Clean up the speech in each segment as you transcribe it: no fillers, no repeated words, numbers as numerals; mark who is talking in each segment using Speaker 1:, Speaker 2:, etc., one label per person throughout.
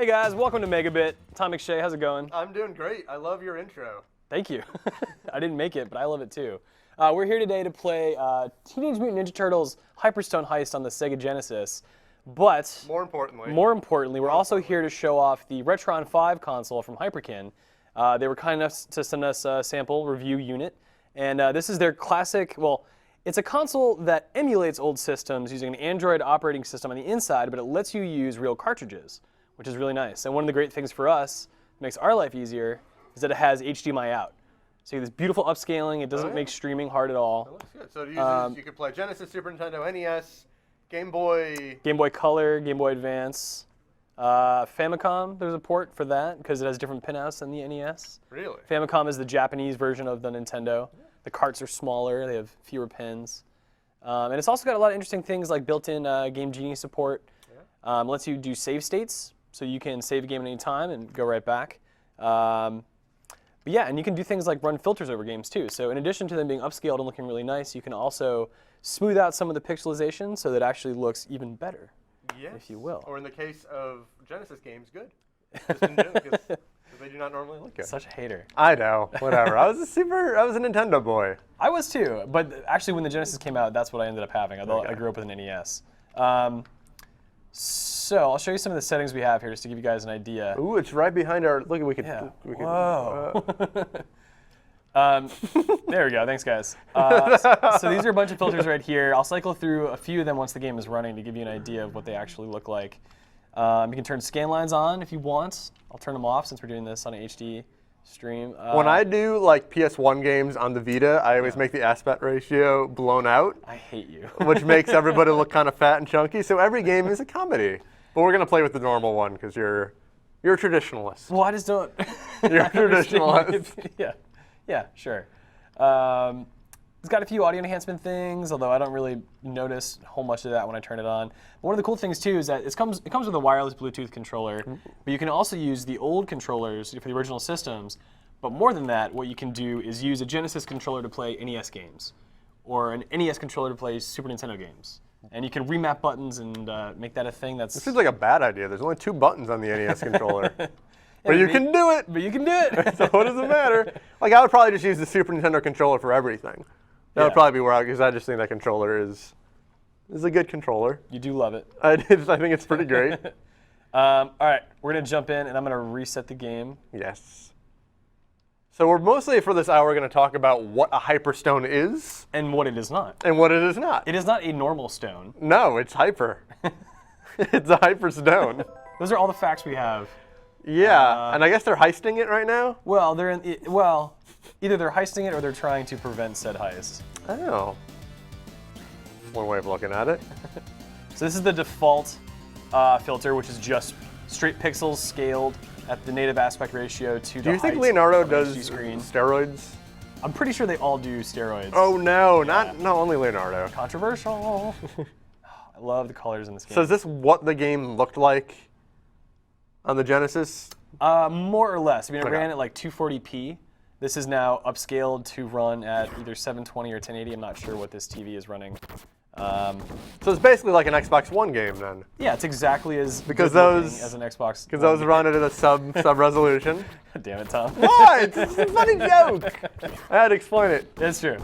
Speaker 1: guys, welcome to Megabit. Tom McShay, how's it going?
Speaker 2: I'm doing great. I love your intro.
Speaker 1: Thank you. I didn't make it, but I love it too. We're here today to play Teenage Mutant Ninja Turtles Hyperstone Heist on the Sega Genesis. But more importantly, we're also here to show off the Retron 5 console from Hyperkin. They were kind enough to send us a sample review unit, and this is their classic. Well, it's a console that emulates old systems using an Android operating system on the inside, but it lets you use real cartridges, which is really nice. And one of the great things for us, makes our life easier, is that it has HDMI out. So you have this beautiful upscaling. It doesn't make streaming hard at all.
Speaker 2: It looks good. So it uses, you can play Genesis, Super Nintendo, NES, Game Boy.
Speaker 1: Game Boy Color, Game Boy Advance. Famicom, there's a port for that because it has different pinouts than the NES.
Speaker 2: Really?
Speaker 1: Famicom is the Japanese version of the Nintendo. The carts are smaller, they have fewer pins. And it's also got a lot of interesting things like built-in Game Genie support. Yeah. Lets you do save states, so you can save a game at any time and go right back. But yeah, and you can do things like run filters over games too. So in addition to them being upscaled and looking really nice, you can also smooth out some of the pixelization so that it actually looks even better, if you will.
Speaker 2: Or in the case of Genesis games, good. Just didn't do it because they do not normally look good.
Speaker 1: Such a hater.
Speaker 3: I know, whatever. I was a Nintendo boy.
Speaker 1: I was too, but actually when the Genesis came out, that's what I ended up having. I grew up with an NES. So I'll show you some of the settings we have here just to give you guys an idea.
Speaker 3: Ooh, it's right behind our, look, we could.
Speaker 1: Whoa. There we go, thanks guys. So these are a bunch of filters right here. I'll cycle through a few of them once the game is running to give you an idea of what they actually look like. You can turn scan lines on if you want. I'll turn them off since we're doing this on an HD stream.
Speaker 3: When I do like PS1 games on the Vita, I always make the aspect ratio blown out.
Speaker 1: I hate you.
Speaker 3: Which makes everybody look kind of fat and chunky, so every game is a comedy. But we're going to play with the normal one because you're a traditionalist.
Speaker 1: Well, I just don't.
Speaker 3: You're a traditionalist.
Speaker 1: Yeah, sure. It's got a few audio enhancement things, although I don't really notice a whole much of that when I turn it on. One of the cool things too is that it comes with a wireless Bluetooth controller, but you can also use the old controllers for the original systems. But more than that, what you can do is use a Genesis controller to play NES games, or an NES controller to play Super Nintendo games. And you can remap buttons and make that a thing that's...
Speaker 3: This seems like a bad idea. There's only 2 buttons on the NES controller. But you can do it!
Speaker 1: But you can do it!
Speaker 3: So what does it matter? Like, I would probably just use the Super Nintendo controller for everything. That would probably be where because I just think that controller is a good controller.
Speaker 1: You do love it.
Speaker 3: I think it's pretty great.
Speaker 1: All right, we're going to jump in, and I'm going to reset the game.
Speaker 3: Yes. So we're mostly, for this hour, going to talk about what a Hyperstone is.
Speaker 1: And what it is not.
Speaker 3: And what it is not.
Speaker 1: It is not a normal stone.
Speaker 3: No, it's hyper. It's a Hyperstone.
Speaker 1: Those are all the facts we have.
Speaker 3: Yeah, and I guess they're heisting it right now?
Speaker 1: Well, either they're heisting it or they're trying to prevent said heist.
Speaker 3: Oh. One way of looking at it.
Speaker 1: So this is the default filter, which is just straight pixels scaled at the native aspect ratio to the height.
Speaker 3: Do you think Leonardo does
Speaker 1: screen.
Speaker 3: steroids?
Speaker 1: I'm pretty sure they all do steroids.
Speaker 3: Oh no, not only Leonardo.
Speaker 1: Controversial. I love the colors in this game.
Speaker 3: So is this what the game looked like on the Genesis?
Speaker 1: More or less. I mean, it ran at like 240p. This is now upscaled to run at either 720 or 1080. I'm not sure what this TV is running.
Speaker 3: So it's basically like an Xbox One game then.
Speaker 1: Yeah, it's exactly as
Speaker 3: because
Speaker 1: good as an Xbox.
Speaker 3: Because those run at a sub resolution.
Speaker 1: God damn it, Tom.
Speaker 3: What? It's a funny joke. I had to explain it.
Speaker 1: It's true.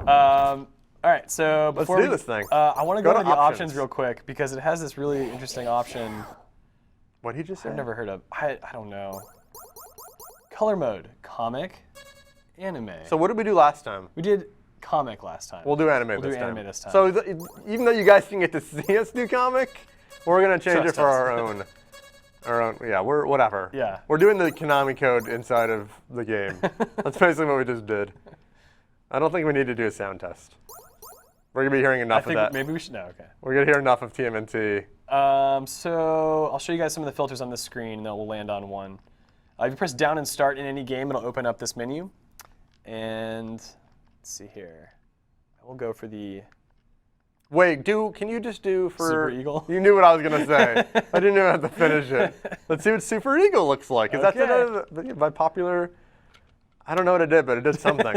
Speaker 1: All right, so before
Speaker 3: let's do this thing.
Speaker 1: I want to go to the options real quick because it has this really interesting option.
Speaker 3: What did he just say?
Speaker 1: I've never heard of. I don't know. Color mode, comic, anime.
Speaker 3: So what did we do last time?
Speaker 1: We did comic last time.
Speaker 3: We'll do anime
Speaker 1: this time. We'll do anime this time.
Speaker 3: So even though you guys can get to see us do comic, we're gonna change it for our own. Yeah, we're whatever.
Speaker 1: Yeah.
Speaker 3: We're doing the Konami code inside of the game. That's basically what we just did. I don't think we need to do a sound test. We're gonna be hearing enough of that.
Speaker 1: Maybe we should. No, okay.
Speaker 3: We're gonna hear enough of TMNT.
Speaker 1: So I'll show you guys some of the filters on this screen, and then we'll land on one. If you press down and start in any game, it'll open up this menu. And let's see here. We'll go for the...
Speaker 3: Wait, can you just do for...
Speaker 1: Super Eagle?
Speaker 3: You knew what I was going to say. I didn't know how to finish it. Let's see what Super Eagle looks like. Is that by popular... I don't know what it did, but it did something.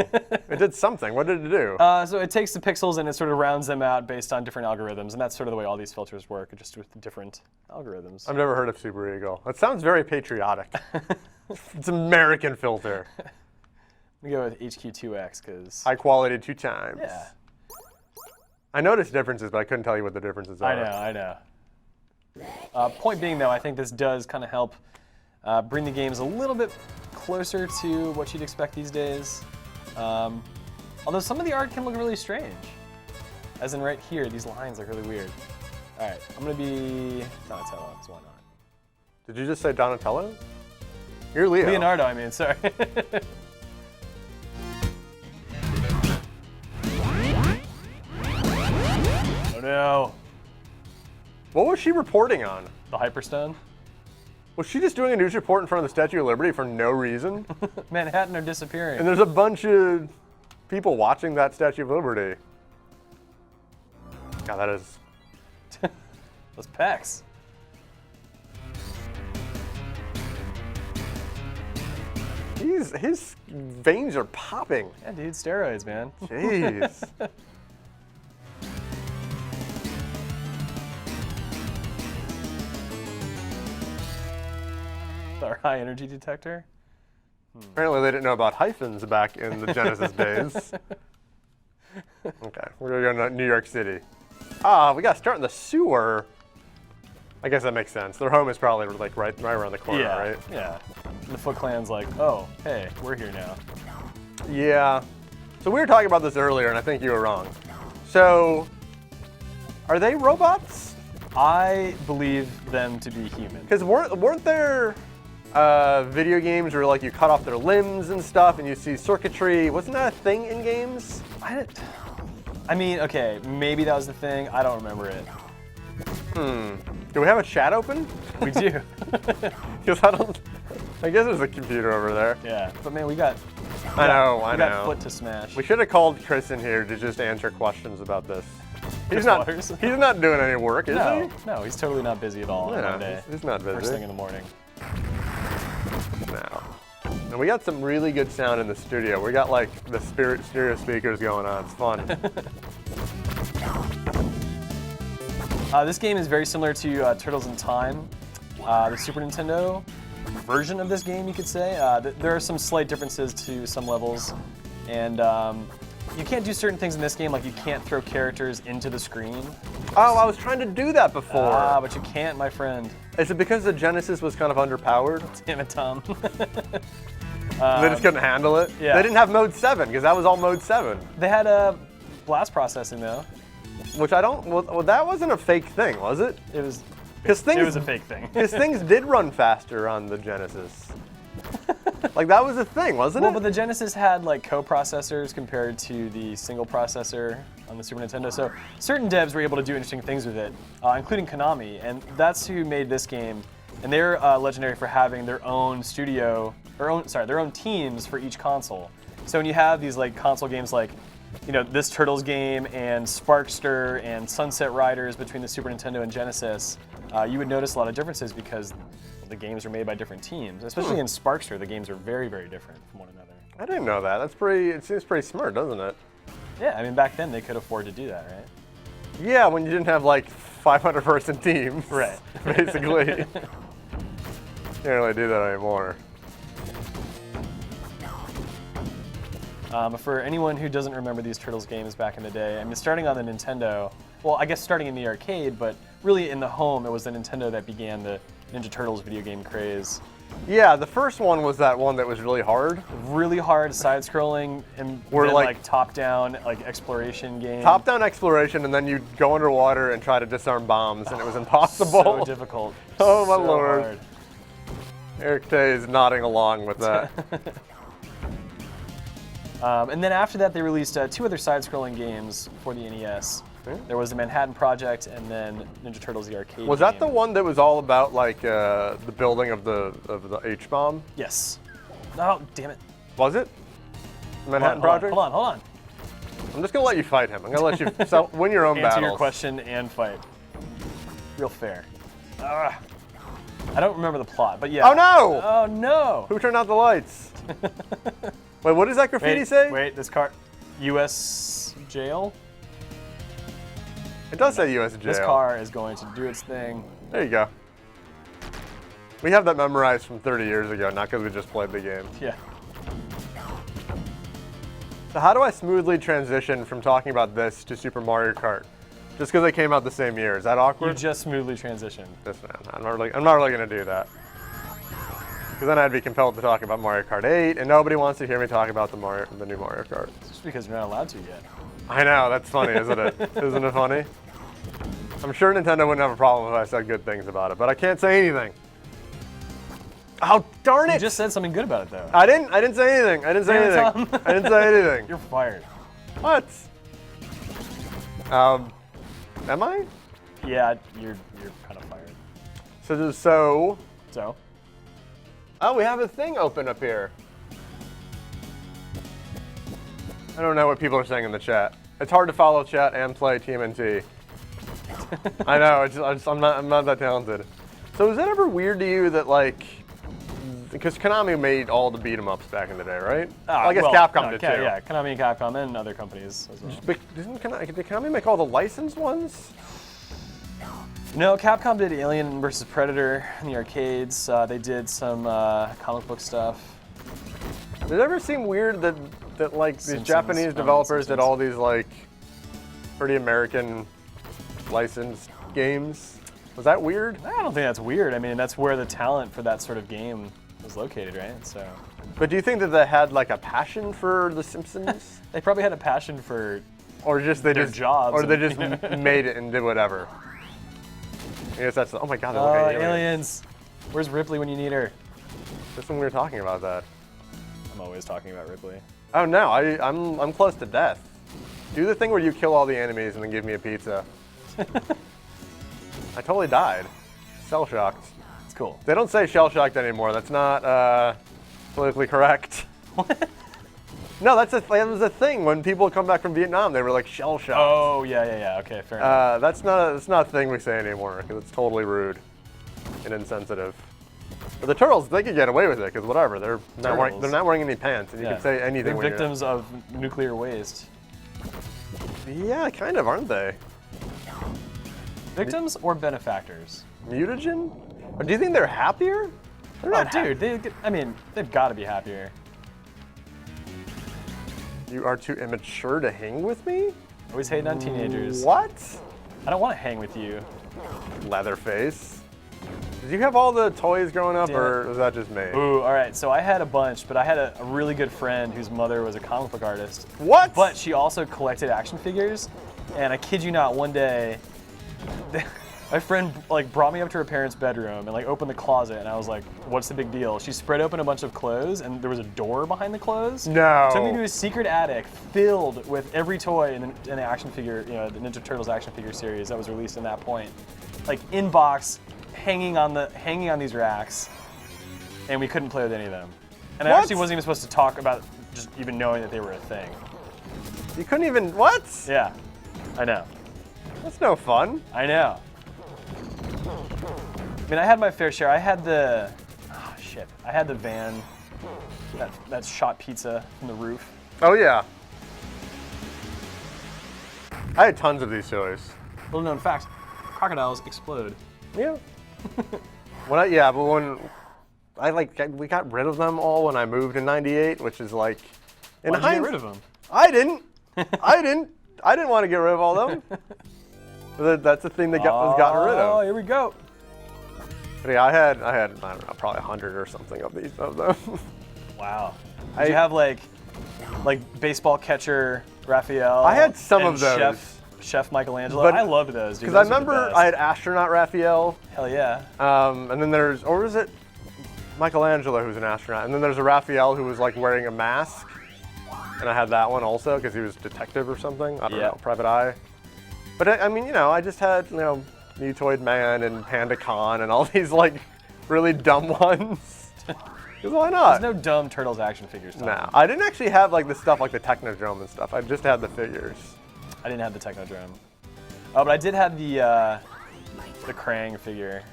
Speaker 3: It did something. What did it do?
Speaker 1: So it takes the pixels and it sort of rounds them out based on different algorithms, and that's sort of the way all these filters work, just with different algorithms.
Speaker 3: I've never heard of Super Eagle. It sounds very patriotic. It's an American filter.
Speaker 1: We go with HQ2X because
Speaker 3: High quality 2 times.
Speaker 1: yeah.
Speaker 3: I noticed differences, but I couldn't tell you what the differences are.
Speaker 1: I know. Point being, though, I think this does kind of help bring the games a little bit closer to what you'd expect these days. Although some of the art can look really strange. As in right here, these lines look really weird. All right, I'm going to be Donatello, so why not?
Speaker 3: Did you just say Donatello? You're Leo.
Speaker 1: Leonardo, I mean, sorry. Oh no.
Speaker 3: What was she reporting on?
Speaker 1: The Hyperstone?
Speaker 3: Was she just doing a news report in front of the Statue of Liberty for no reason?
Speaker 1: Manhattan are disappearing.
Speaker 3: And there's a bunch of people watching that Statue of Liberty. God, that is...
Speaker 1: Those pecs.
Speaker 3: His veins are popping.
Speaker 1: Yeah, dude, steroids, man.
Speaker 3: Jeez.
Speaker 1: Our high energy detector.
Speaker 3: Apparently they didn't know about hyphens back in the Genesis days. Okay, we're gonna go to New York City. Ah, we gotta start in the sewer. I guess that makes sense. Their home is probably like right around the corner,
Speaker 1: Yeah,
Speaker 3: right?
Speaker 1: yeah. And the Foot Clan's like, oh, hey, we're here now.
Speaker 3: Yeah. So we were talking about this earlier, and I think you were wrong. So, are they robots?
Speaker 1: I believe them to be human.
Speaker 3: Because weren't there video games where like you cut off their limbs and stuff, and you see circuitry? Wasn't that a thing in games?
Speaker 1: I mean, okay, maybe that was the thing. I don't remember it.
Speaker 3: Do we have a chat open?
Speaker 1: We do.
Speaker 3: Because I guess there's a computer over there.
Speaker 1: Yeah, but man, we got
Speaker 3: I know.
Speaker 1: we got foot to smash.
Speaker 3: We should have called Chris in here to just answer questions about this. He's not doing any work, is
Speaker 1: No,
Speaker 3: he?
Speaker 1: no, he's totally not busy at all on
Speaker 3: Yeah,
Speaker 1: Monday.
Speaker 3: he's not busy.
Speaker 1: First thing in the morning.
Speaker 3: No. And we got some really good sound in the studio. We got like the stereo speakers going on. It's fun.
Speaker 1: This game is very similar to Turtles in Time, the Super Nintendo version of this game, you could say. There are some slight differences to some levels, and you can't do certain things in this game, like you can't throw characters into the screen.
Speaker 3: Oh, I was trying to do that before.
Speaker 1: But you can't, my friend.
Speaker 3: Is it because the Genesis was kind of underpowered?
Speaker 1: Damn it, Tom.
Speaker 3: They just couldn't handle it?
Speaker 1: Yeah.
Speaker 3: They didn't have mode 7, because that was all mode 7.
Speaker 1: They had blast processing, though.
Speaker 3: Which I don't, well, that wasn't a fake thing, was it?
Speaker 1: It was.
Speaker 3: It
Speaker 1: was a fake thing.
Speaker 3: Because things did run faster on the Genesis. Like, that was a thing, wasn't
Speaker 1: Well,
Speaker 3: it?
Speaker 1: but the Genesis had like co-processors compared to the single processor on the Super Nintendo. So certain devs were able to do interesting things with it, including Konami, and that's who made this game. And they're legendary for having their own studio, their own teams for each console. So when you have these like console games like, you know, this Turtles game and Sparkster and Sunset Riders between the Super Nintendo and Genesis, you would notice a lot of differences because the games are made by different teams. Especially in Sparkster, the games are very, very different from one another.
Speaker 3: I didn't know that. It seems pretty smart, doesn't it?
Speaker 1: Yeah, I mean, back then they could afford to do that, right?
Speaker 3: Yeah, when you didn't have like 500-person teams.
Speaker 1: Right.
Speaker 3: Basically. Can't really do that anymore.
Speaker 1: For anyone who doesn't remember these Turtles games back in the day, I mean, starting on the Nintendo, well, I guess starting in the arcade, but really in the home, it was the Nintendo that began the Ninja Turtles video game craze.
Speaker 3: Yeah, the first one was that one that was really hard.
Speaker 1: Really hard side-scrolling and then, like top-down like exploration game.
Speaker 3: Top-down exploration, and then you'd go underwater and try to disarm bombs, and it was impossible.
Speaker 1: So difficult.
Speaker 3: Oh my
Speaker 1: so
Speaker 3: lord.
Speaker 1: Hard.
Speaker 3: Eric Tay is nodding along with that.
Speaker 1: And then after that, they released 2 other side-scrolling games for the NES. There was the Manhattan Project, and then Ninja Turtles the arcade.
Speaker 3: Was that
Speaker 1: game.
Speaker 3: the one that was all about like the building of the H-bomb?
Speaker 1: Yes. Oh, damn it.
Speaker 3: Was it? Manhattan Project?
Speaker 1: Hold on.
Speaker 3: I'm just gonna let you fight him. I'm gonna let you win your own
Speaker 1: Answer
Speaker 3: battles.
Speaker 1: your question and fight. Real fair. I don't remember the plot, but yeah.
Speaker 3: Oh no!
Speaker 1: Oh no!
Speaker 3: Who turned out the lights? Wait, what does that graffiti say?
Speaker 1: Wait, this car, U.S. jail?
Speaker 3: It does say U.S. jail.
Speaker 1: This car is going to do its thing.
Speaker 3: There you go. We have that memorized from 30 years ago, not because we just played the game.
Speaker 1: Yeah.
Speaker 3: So how do I smoothly transition from talking about this to Super Mario Kart? Just because they came out the same year. Is that awkward?
Speaker 1: You just smoothly transitioned.
Speaker 3: Yes, man. I'm not really going to do that. Because then I'd be compelled to talk about Mario Kart 8, and nobody wants to hear me talk about the new Mario Kart.
Speaker 1: Just because you're not allowed to yet.
Speaker 3: I know, that's funny, isn't it? Isn't it funny? I'm sure Nintendo wouldn't have a problem if I said good things about it, but I can't say anything. Oh, darn it!
Speaker 1: You just said something good about it, though.
Speaker 3: I didn't say anything. I didn't say anything. I didn't say anything.
Speaker 1: You're fired.
Speaker 3: What? Am I?
Speaker 1: Yeah, you're kind of fired.
Speaker 3: So.
Speaker 1: So?
Speaker 3: Oh, we have a thing open up here. I don't know what people are saying in the chat. It's hard to follow chat and play TMNT. I know. I'm not that talented. So is that ever weird to you that like, because Konami made all the beat 'em ups back in the day, right? Well, I guess Capcom did too.
Speaker 1: Yeah, Konami and Capcom and other companies as well.
Speaker 3: But did Konami make all the licensed ones?
Speaker 1: No, Capcom did Alien vs. Predator in the arcades. They did some comic book stuff.
Speaker 3: Does it ever seem weird that like these Japanese developers did all these like pretty American licensed games? Was that weird?
Speaker 1: I don't think that's weird. I mean, that's where the talent for that sort of game was located, right? So.
Speaker 3: But do you think that they had like a passion for The Simpsons?
Speaker 1: They probably had a passion for
Speaker 3: or just
Speaker 1: jobs.
Speaker 3: Or they just made it and did whatever. I guess that's. Oh my God! They're looking at
Speaker 1: aliens. Where's Ripley when you need her?
Speaker 3: Just when we were talking about that.
Speaker 1: I'm always talking about Ripley.
Speaker 3: Oh no! I'm close to death. Do the thing where you kill all the enemies and then give me a pizza. I totally died. Shell shocked.
Speaker 1: It's cool.
Speaker 3: They don't say shell shocked anymore. That's not politically correct.
Speaker 1: What?
Speaker 3: No, that was a thing when people come back from Vietnam. They were like shell shocked.
Speaker 1: Oh yeah. Okay, fair enough.
Speaker 3: That's not a thing we say anymore because it's totally rude and insensitive. But the turtles, they could get away with it because whatever, they're not wearing any pants, and you can say anything.
Speaker 1: They're victims of nuclear waste.
Speaker 3: Yeah, kind of, aren't they?
Speaker 1: Victims or benefactors?
Speaker 3: Mutagen? Or do you think they're happier? They're not
Speaker 1: dude. They've got to be happier.
Speaker 3: You are too immature to hang with me?
Speaker 1: Always hating on teenagers.
Speaker 3: What?
Speaker 1: I don't want to hang with you.
Speaker 3: Leatherface. Did you have all the toys growing up, or was that just me?
Speaker 1: Ooh, all right. So I had a bunch, but I had a really good friend whose mother was a comic book artist.
Speaker 3: What?
Speaker 1: But she also collected action figures, and I kid you not, one day, my friend like brought me up to her parents' bedroom and like opened the closet, and I was like, "What's the big deal?" She spread open a bunch of clothes, and there was a door behind the clothes.
Speaker 3: No.
Speaker 1: Took me to a secret attic filled with every toy in the action figure, the Ninja Turtles action figure series that was released in that point, like in box, hanging on these racks, and we couldn't play with any of them. And I actually wasn't even supposed to talk about just even knowing that they were a thing.
Speaker 3: You couldn't even what?
Speaker 1: Yeah, I know.
Speaker 3: That's no fun.
Speaker 1: I know. I mean, I had my fair share. I had the, I had the van that shot pizza from the roof.
Speaker 3: Oh yeah. I had tons of these toys.
Speaker 1: Little known fact, crocodiles explode.
Speaker 3: Yeah. When we got rid of them all when I moved in '98, which is like.
Speaker 1: Why'd you get rid of them?
Speaker 3: I didn't. I didn't want to get rid of all of them. That's the thing that was gotten rid of.
Speaker 1: Oh, here we go.
Speaker 3: But yeah, I had I don't know, probably 100 or something of them.
Speaker 1: Wow. Did you have like baseball catcher Raphael?
Speaker 3: I had some of those.
Speaker 1: Chef Michelangelo.
Speaker 3: But
Speaker 1: I loved those.
Speaker 3: Because I remember I had astronaut Raphael.
Speaker 1: Hell yeah.
Speaker 3: And then or was it Michelangelo who's an astronaut? And then there's a Raphael who was like wearing a mask. And I had that one also because he was detective or something. I don't know, private eye. But I mean, I just had, Mutoid Man and Panda Khan and all these like really dumb ones. Because why not?
Speaker 1: There's no dumb Turtles action figures.
Speaker 3: No, I didn't actually have like the stuff like the Technodrome and stuff. I just had the figures.
Speaker 1: I didn't have the Technodrome. Oh, but I did have the Krang figure.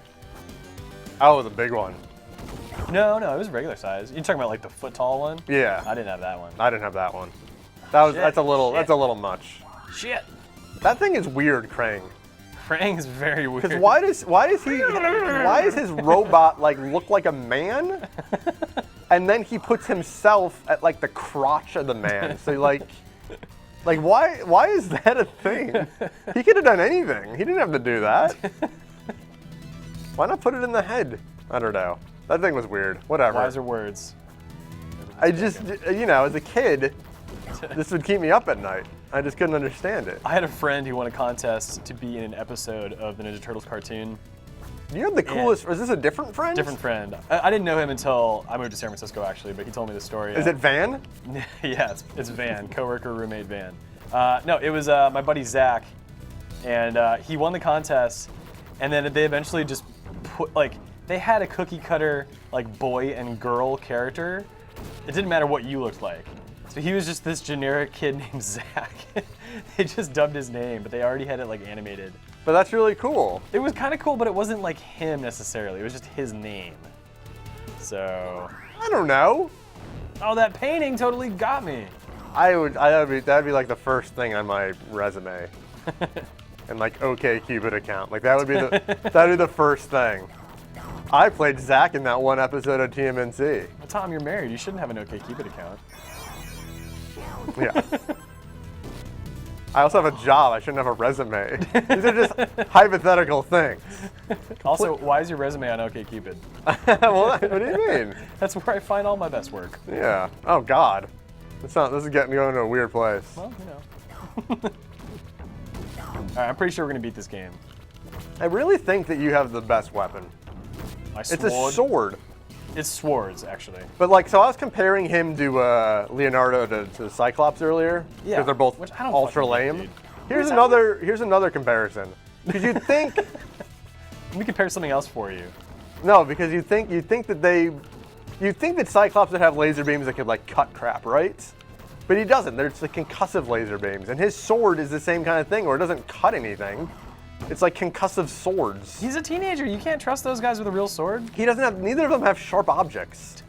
Speaker 3: Oh, the big one.
Speaker 1: No, it was regular size. You're talking about like the foot tall one?
Speaker 3: Yeah.
Speaker 1: I didn't have that one.
Speaker 3: I didn't have that one. That's a little much.
Speaker 1: Shit.
Speaker 3: That thing is weird, Krang.
Speaker 1: Krang is very weird.
Speaker 3: Because why does his robot like look like a man? And then he puts himself at like the crotch of the man. So like why is that a thing? He could have done anything. He didn't have to do that. Why not put it in the head? I don't know. That thing was weird. Whatever.
Speaker 1: Wiser words.
Speaker 3: I just, as a kid, this would keep me up at night. I just couldn't understand it.
Speaker 1: I had a friend who won a contest to be in an episode of the Ninja Turtles cartoon.
Speaker 3: You had the coolest. Is this a different friend?
Speaker 1: Different friend. I didn't know him until I moved to San Francisco, actually, but he told me the story.
Speaker 3: Is it Van?
Speaker 1: Yeah, it's Van, coworker, roommate Van. No, it was my buddy Zach, and he won the contest, and then they eventually just put they had a cookie cutter boy and girl character. It didn't matter what you looked like. So he was just this generic kid named Zach. They just dubbed his name, but they already had it animated.
Speaker 3: But that's really cool.
Speaker 1: It was kind of cool, but it wasn't like him necessarily. It was just his name. So.
Speaker 3: I don't know.
Speaker 1: Oh, that painting totally got me.
Speaker 3: That'd be like the first thing on my resume. And OkCupid account. That'd be the first thing. I played Zach in that one episode of TMNT.
Speaker 1: Well, Tom, you're married. You shouldn't have an OkCupid account.
Speaker 3: Yeah. I also have a job. I shouldn't have a resume. These are just hypothetical things.
Speaker 1: Also, why is your resume on OkCupid?
Speaker 3: Well, what do you mean?
Speaker 1: That's where I find all my best work.
Speaker 3: Yeah. Oh God. This is going to a weird place.
Speaker 1: Well, All right, I'm pretty sure we're gonna beat this game.
Speaker 3: I really think that you have the best weapon.
Speaker 1: My sword.
Speaker 3: It's a sword.
Speaker 1: It's swords, actually.
Speaker 3: But so I was comparing him to Leonardo to Cyclops earlier.
Speaker 1: Yeah.
Speaker 3: Because they're both ultra lame. Here's another comparison. Because you'd think.
Speaker 1: Let me compare something else for you.
Speaker 3: No, because you think that Cyclops would have laser beams that could cut crap, right? But he doesn't. There's concussive laser beams, and his sword is the same kind of thing, where it doesn't cut anything. It's concussive swords.
Speaker 1: He's a teenager. You can't trust those guys with a real sword.
Speaker 3: He doesn't have. Neither of them have sharp objects.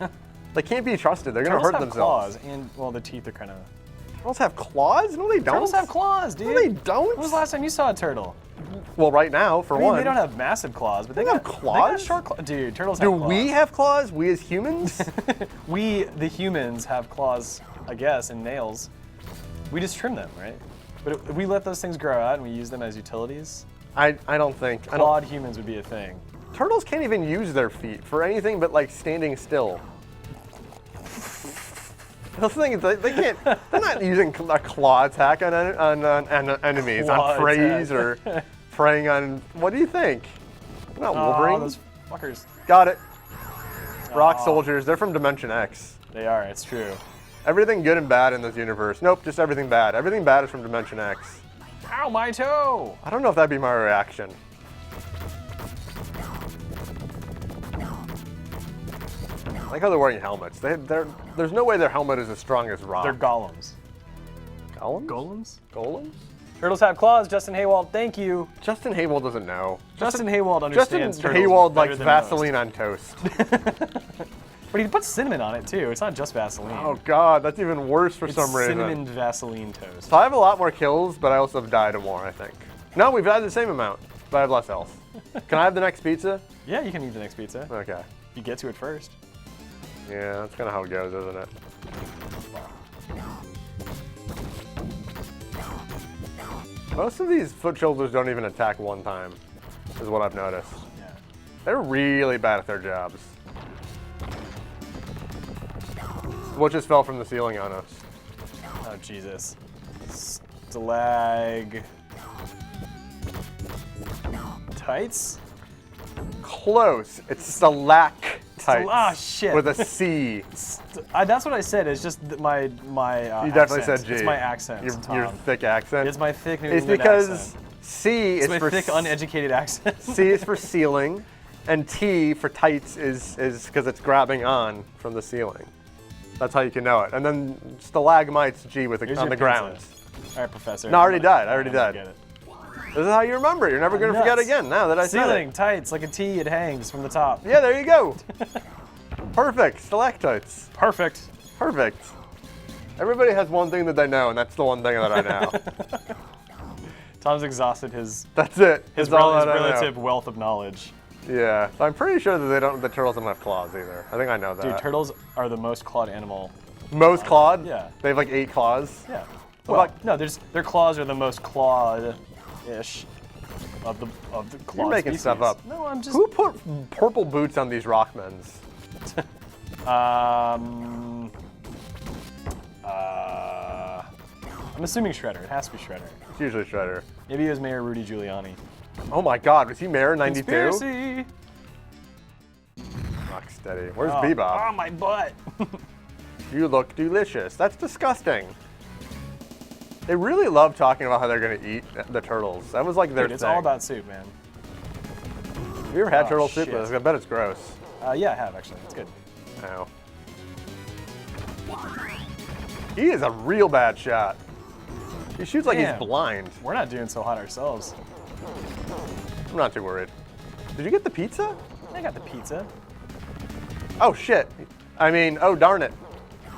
Speaker 3: They can't be trusted. They're gonna hurt themselves.
Speaker 1: Claws, and the teeth are kind of.
Speaker 3: Turtles have claws? No, they don't.
Speaker 1: Turtles have claws, dude.
Speaker 3: No, they don't.
Speaker 1: When was the last time you saw a turtle?
Speaker 3: Well, right now, for one.
Speaker 1: They don't have massive claws, but they
Speaker 3: have claws.
Speaker 1: They got short claws. Dude, turtles have claws.
Speaker 3: Do we have claws? We as humans?
Speaker 1: We, the humans, have claws, I guess, and nails. We just trim them, right? But if we let those things grow out and we use them as utilities,
Speaker 3: I don't think.
Speaker 1: Clawed humans would be a thing.
Speaker 3: Turtles can't even use their feet for anything but standing still. Those things, they can't. They're not using a claw attack on enemies, on preys, or preying on. What do you think? They're not Wolverine.
Speaker 1: Those fuckers.
Speaker 3: Got it. Rock soldiers. They're from Dimension X.
Speaker 1: They are. It's true.
Speaker 3: Everything good and bad in this universe. Nope, just everything bad. Everything bad is from Dimension X.
Speaker 1: Ow, my toe!
Speaker 3: I don't know if that'd be my reaction. I like how they're wearing helmets. There's no way their helmet is as strong as rock.
Speaker 1: They're golems.
Speaker 3: Golems?
Speaker 1: Golems?
Speaker 3: Golems?
Speaker 1: Turtles have claws. Justin Haywald, thank you.
Speaker 3: Justin Haywald doesn't know.
Speaker 1: Justin Haywald understands
Speaker 3: Justin
Speaker 1: turtles
Speaker 3: Haywald
Speaker 1: better
Speaker 3: likes
Speaker 1: than
Speaker 3: Vaseline
Speaker 1: most.
Speaker 3: on toast.
Speaker 1: But he puts cinnamon on it too. It's not just Vaseline.
Speaker 3: Oh God, that's even worse for
Speaker 1: it's
Speaker 3: some reason.
Speaker 1: Cinnamon Vaseline toast.
Speaker 3: So I have a lot more kills, but I also have died more, I think. No, we've died the same amount, but I have less health. Can I have the next pizza?
Speaker 1: Yeah, you can eat the next pizza.
Speaker 3: Okay.
Speaker 1: You get to it first.
Speaker 3: Yeah, that's kind of how it goes, isn't it? Most of these foot soldiers don't even attack one time, is what I've noticed.
Speaker 1: Yeah.
Speaker 3: They're really bad at their jobs. What just fell from the ceiling on us?
Speaker 1: Oh, Jesus. Stalag... Tights?
Speaker 3: Close. It's stalactites.
Speaker 1: Ah, shit.
Speaker 3: With a C.
Speaker 1: That's what I said. It's just my
Speaker 3: You definitely
Speaker 1: accent.
Speaker 3: said G.
Speaker 1: It's my accent,
Speaker 3: Your thick accent.
Speaker 1: It's my thick New
Speaker 3: It's
Speaker 1: England
Speaker 3: because
Speaker 1: accent.
Speaker 3: C
Speaker 1: It's
Speaker 3: is
Speaker 1: my
Speaker 3: for
Speaker 1: thick, uneducated accent.
Speaker 3: C is for ceiling, and T for tights is because it's grabbing on from the ceiling. That's how you can know it. And then stalagmites G with
Speaker 1: Here's
Speaker 3: on
Speaker 1: your
Speaker 3: the ground.
Speaker 1: pizza. All right, Professor.
Speaker 3: No, I already died. I already
Speaker 1: I'm gonna
Speaker 3: died.
Speaker 1: get it.
Speaker 3: This is how you remember. You're never going to forget
Speaker 1: Nuts.
Speaker 3: again now that I said
Speaker 1: Ceiling,
Speaker 3: it.
Speaker 1: tights, like a T, it hangs from the top.
Speaker 3: Yeah, there you go. Perfect. Stalactites.
Speaker 1: Perfect.
Speaker 3: Perfect. Everybody has one thing that they know, and that's the one thing that I know.
Speaker 1: Tom's exhausted his.
Speaker 3: That's it.
Speaker 1: His
Speaker 3: That's all that I
Speaker 1: relative
Speaker 3: know.
Speaker 1: wealth of knowledge.
Speaker 3: Yeah, I'm pretty sure that the turtles don't have claws either. I think I know that.
Speaker 1: Dude, turtles are the most clawed animal.
Speaker 3: Most clawed?
Speaker 1: Yeah.
Speaker 3: They have like 8 claws.
Speaker 1: Yeah.
Speaker 3: What
Speaker 1: Well,
Speaker 3: about-
Speaker 1: no, their claws are the most clawed-ish of the clawed
Speaker 3: You're making
Speaker 1: species.
Speaker 3: stuff up.
Speaker 1: No, I'm just.
Speaker 3: Who put purple boots on these rockmans?
Speaker 1: I'm assuming Shredder. It has to be Shredder.
Speaker 3: It's usually Shredder.
Speaker 1: Maybe it was Mayor Rudy Giuliani.
Speaker 3: Oh my God, was he Mayor in '92?
Speaker 1: Conspiracy.
Speaker 3: Rocksteady. Where's
Speaker 1: Oh,
Speaker 3: Bebop?
Speaker 1: oh, my butt.
Speaker 3: You look delicious. That's disgusting. They really love talking about how they're gonna eat the turtles. That was like their
Speaker 1: Dude, it's
Speaker 3: thing.
Speaker 1: all about soup, man.
Speaker 3: Have you ever had
Speaker 1: Oh,
Speaker 3: turtle soup?
Speaker 1: shit.
Speaker 3: I bet it's gross.
Speaker 1: Yeah, I have actually. It's good.
Speaker 3: Ow. He is a real bad shot. He shoots like
Speaker 1: Damn.
Speaker 3: he's blind.
Speaker 1: We're not doing so hot ourselves.
Speaker 3: I'm not too worried. Did you get the pizza?
Speaker 1: I got the pizza.
Speaker 3: Oh shit. I mean, oh darn it.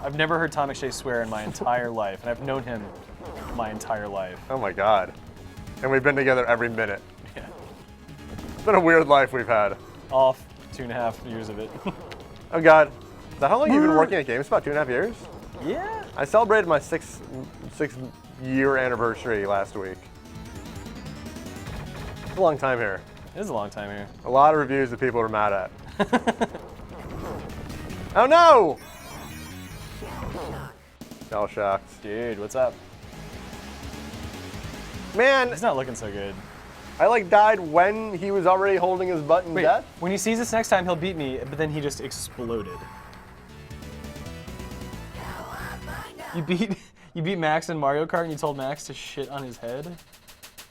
Speaker 1: I've never heard Tom McShay swear in my entire life, and I've known him my entire life.
Speaker 3: Oh my God. And we've been together every minute.
Speaker 1: Yeah.
Speaker 3: It's been a weird life we've had.
Speaker 1: All 2.5 years of it.
Speaker 3: Oh God. Is that how long you've been working at GameSpot? 2.5 years?
Speaker 1: Yeah.
Speaker 3: I celebrated my sixth year anniversary last week. It's a long time here.
Speaker 1: It is a long time here.
Speaker 3: A lot of reviews that people are mad at. Oh no! Shell shocked.
Speaker 1: Dude, what's up?
Speaker 3: Man,
Speaker 1: It's not looking so good.
Speaker 3: I like died when he was already holding his butt in
Speaker 1: Wait,
Speaker 3: death.
Speaker 1: when he sees this next time, he'll beat me, but then he just exploded. You beat Max in Mario Kart and you told Max to shit on his head?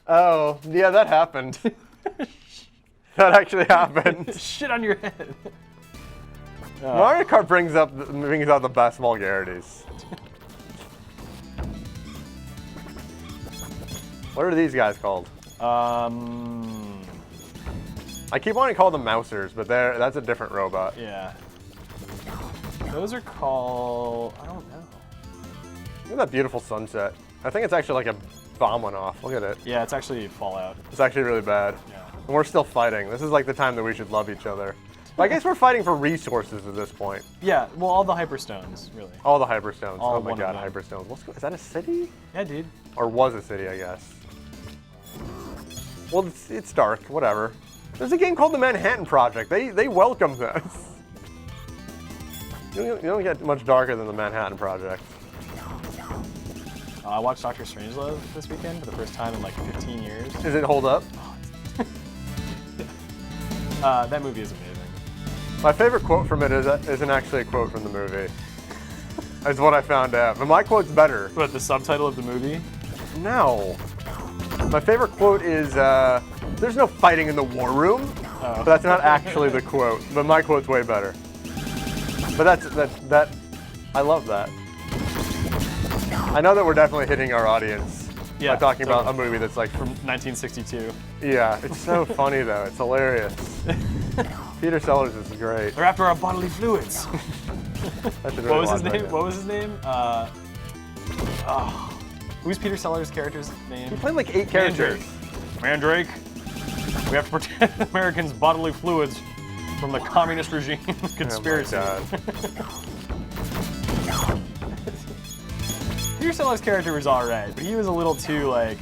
Speaker 3: Oh, yeah, that happened. That actually happened.
Speaker 1: Shit on your head.
Speaker 3: Mario Kart brings out the best vulgarities. What are these guys called? I keep wanting to call them mousers, but that's a different robot.
Speaker 1: Yeah. Those are called, I don't know.
Speaker 3: Look at that beautiful sunset. I think it's actually like a bomb went off. Look at it.
Speaker 1: Yeah, it's actually Fallout.
Speaker 3: It's actually really bad.
Speaker 1: Yeah.
Speaker 3: And we're still fighting. This is like the time that we should love each other. But I guess we're fighting for resources at this point.
Speaker 1: Yeah, well, all the Hyperstones, really.
Speaker 3: All the Hyperstones.
Speaker 1: All
Speaker 3: Oh my
Speaker 1: one of
Speaker 3: God,
Speaker 1: them.
Speaker 3: Hyperstones. Is that a city?
Speaker 1: Yeah, dude.
Speaker 3: Or was a city, I guess. Well, it's dark. Whatever. There's a game called the Manhattan Project. They welcome this. You don't get much darker than the Manhattan Project.
Speaker 1: I watched Dr. Strangelove this weekend for the first time in like 15 years.
Speaker 3: Does it hold up?
Speaker 1: That movie is amazing.
Speaker 3: My favorite quote from it isn't actually a quote from the movie. That's what I found out. But my quote's better.
Speaker 1: What, the subtitle of the movie?
Speaker 3: No. My favorite quote is, there's no fighting in the war room.
Speaker 1: Oh.
Speaker 3: But that's not actually the quote. But my quote's way better. But that I love that. I know that we're definitely hitting our audience by talking about a movie that's like
Speaker 1: From 1962.
Speaker 3: Yeah, it's so funny though. It's hilarious. Peter Sellers is great.
Speaker 1: They're after our bodily fluids.
Speaker 3: I should really
Speaker 1: What was his
Speaker 3: watch that
Speaker 1: name?
Speaker 3: again.
Speaker 1: What was his name? Who's Peter Sellers' character's name?
Speaker 3: He played like 8 characters.
Speaker 1: Mandrake. We have to protect Americans' bodily fluids from the communist regime conspiracy.
Speaker 3: Oh my God.
Speaker 1: Peter Sellers' character was alright, but he was a little too like.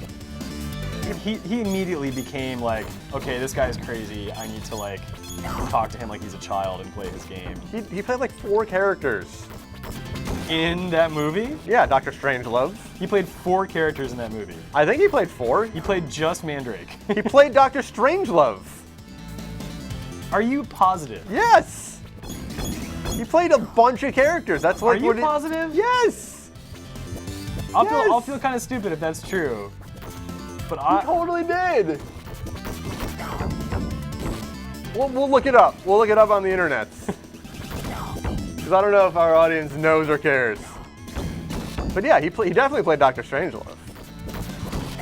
Speaker 1: He immediately became like, okay, this guy's crazy. I need to like talk to him like he's a child and play his game.
Speaker 3: He played like 4 characters.
Speaker 1: In that movie,
Speaker 3: Yeah, Dr. Strangelove.
Speaker 1: he played 4 characters in that movie.
Speaker 3: I think he played 4.
Speaker 1: He played just Mandrake.
Speaker 3: He played Dr. Strangelove.
Speaker 1: Are you positive?
Speaker 3: Yes. He played a bunch of characters. That's
Speaker 1: Are
Speaker 3: like
Speaker 1: you
Speaker 3: what
Speaker 1: positive?
Speaker 3: Yes.
Speaker 1: I'll
Speaker 3: Yes.
Speaker 1: feel kind of stupid if that's true. But
Speaker 3: He
Speaker 1: I
Speaker 3: totally did. We'll look it up. We'll look it up on the internet. Because I don't know if our audience knows or cares. But yeah, he definitely played Dr. Strangelove.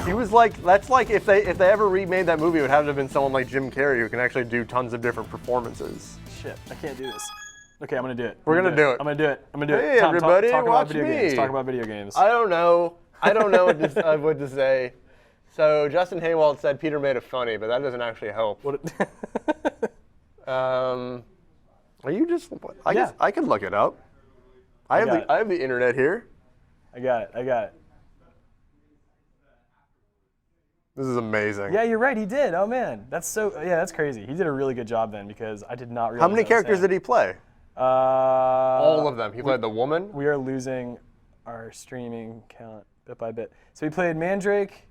Speaker 3: He was like, that's like if they ever remade that movie, it would have to have been someone like Jim Carrey who can actually do tons of different performances.
Speaker 1: shit, I can't do this. Okay, I'm gonna do it.
Speaker 3: We're gonna do it.
Speaker 1: I'm gonna do it. I'm gonna do it.
Speaker 3: Hey,
Speaker 1: Tom,
Speaker 3: everybody,
Speaker 1: talk about
Speaker 3: watch
Speaker 1: video
Speaker 3: me.
Speaker 1: games. Talk about video games.
Speaker 3: I don't know what to say. So Justin Haywald said Peter made it funny, but that doesn't actually help. Are you just? I guess I could look it up. I have the internet here.
Speaker 1: I got it.
Speaker 3: This is amazing.
Speaker 1: Yeah, you're right. He did. Oh man, that's that's crazy. He did a really good job then because I did not realize.
Speaker 3: How many characters did he play?
Speaker 1: All
Speaker 3: of them. He played the woman.
Speaker 1: We are losing our streaming count bit by bit. So he played Mandrake.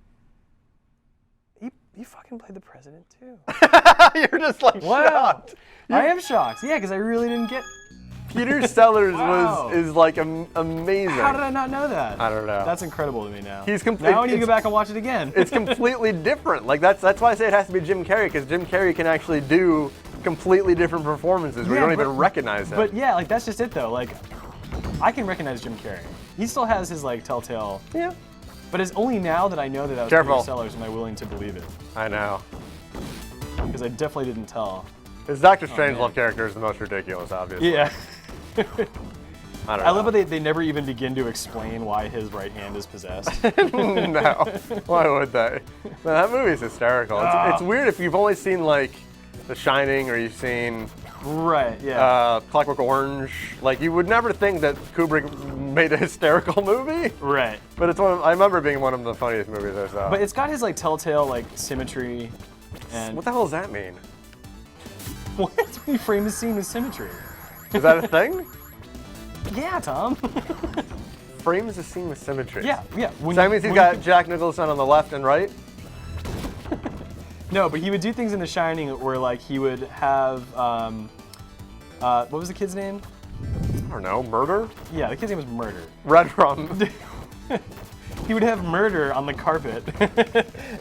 Speaker 1: He fucking played the president too.
Speaker 3: You're just like shocked.
Speaker 1: I am shocked. Yeah, because I really didn't get.
Speaker 3: Peter Sellers is like amazing.
Speaker 1: How did I not know that?
Speaker 3: I don't know.
Speaker 1: That's incredible to me now.
Speaker 3: Now
Speaker 1: I need to go back and watch it again.
Speaker 3: It's completely different. Like that's why I say it has to be Jim Carrey, because Jim Carrey can actually do completely different performances where you don't even recognize him.
Speaker 1: But yeah, like that's just it though. Like I can recognize Jim Carrey. He still has his like telltale.
Speaker 3: Yeah.
Speaker 1: But it's only now that I know that was Peter Sellers am I willing to believe it.
Speaker 3: I know.
Speaker 1: Because I definitely didn't tell.
Speaker 3: His Doctor Strangelove character is the most ridiculous, obviously.
Speaker 1: Yeah.
Speaker 3: I don't know.
Speaker 1: I love how they never even begin to explain why his right hand is possessed.
Speaker 3: No. Why would they? Man, that movie's hysterical. It's weird if you've only seen like The Shining or you've seen Clockwork Orange. Like you would never think that Kubrick made a hysterical movie.
Speaker 1: Right.
Speaker 3: But it's I remember it being one of the funniest movies I saw.
Speaker 1: But it's got his like telltale like symmetry. And
Speaker 3: what the hell does that mean?
Speaker 1: What? When you frame the scene with symmetry.
Speaker 3: Is that a thing?
Speaker 1: Yeah, Tom.
Speaker 3: Frames the scene with symmetry.
Speaker 1: Yeah.
Speaker 3: So that means he's got Jack Nicholson on the left and right?
Speaker 1: No, but he would do things in The Shining where like he would have, what was the kid's name?
Speaker 3: I don't know, Murder?
Speaker 1: Yeah, the kid's name was Murder.
Speaker 3: Red Rum.
Speaker 1: He would have murder on the carpet,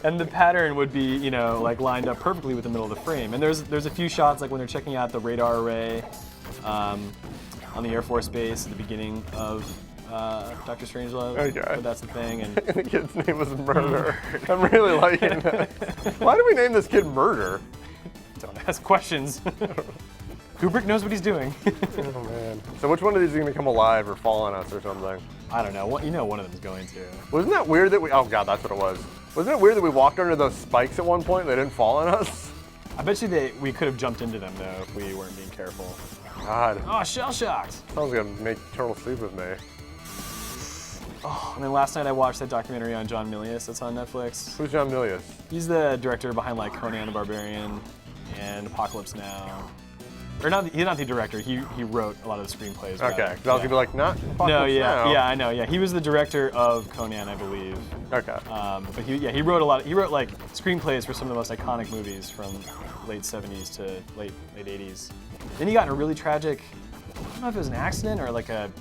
Speaker 1: and the pattern would be, you know, like lined up perfectly with the middle of the frame. And there's a few shots like when they're checking out the radar array on the Air Force Base at the beginning of Dr. Strangelove.
Speaker 3: Okay.
Speaker 1: But that's the thing. And
Speaker 3: the kid's name was Murder. I'm really liking that. Why do we name this kid Murder?
Speaker 1: Don't ask questions. Kubrick knows what he's doing.
Speaker 3: Oh man. So which one of these is gonna come alive or fall on us or something?
Speaker 1: I don't know. You know one of them's going to.
Speaker 3: Wasn't that weird that oh god, that's what it was. Wasn't it weird that we walked under those spikes at one point and they didn't fall on us?
Speaker 1: I bet you we could have jumped into them though if we weren't being careful.
Speaker 3: God.
Speaker 1: Oh, shell shocked.
Speaker 3: Sounds gonna make turtle soup with me.
Speaker 1: Oh, and then last night I watched that documentary on John Milius that's on Netflix.
Speaker 3: Who's John Milius?
Speaker 1: He's the director behind like Conan the Barbarian and Apocalypse Now. Or he's not the director. He wrote a lot of the screenplays.
Speaker 3: Okay, because I was gonna be like, not Apocalypse Now.
Speaker 1: Yeah, I know. Yeah, he was the director of Conan, I believe.
Speaker 3: Okay.
Speaker 1: But he wrote a lot. He wrote like screenplays for some of the most iconic movies from late '70s to late '80s. Then he got in a really tragic. I don't know if it was an accident or like a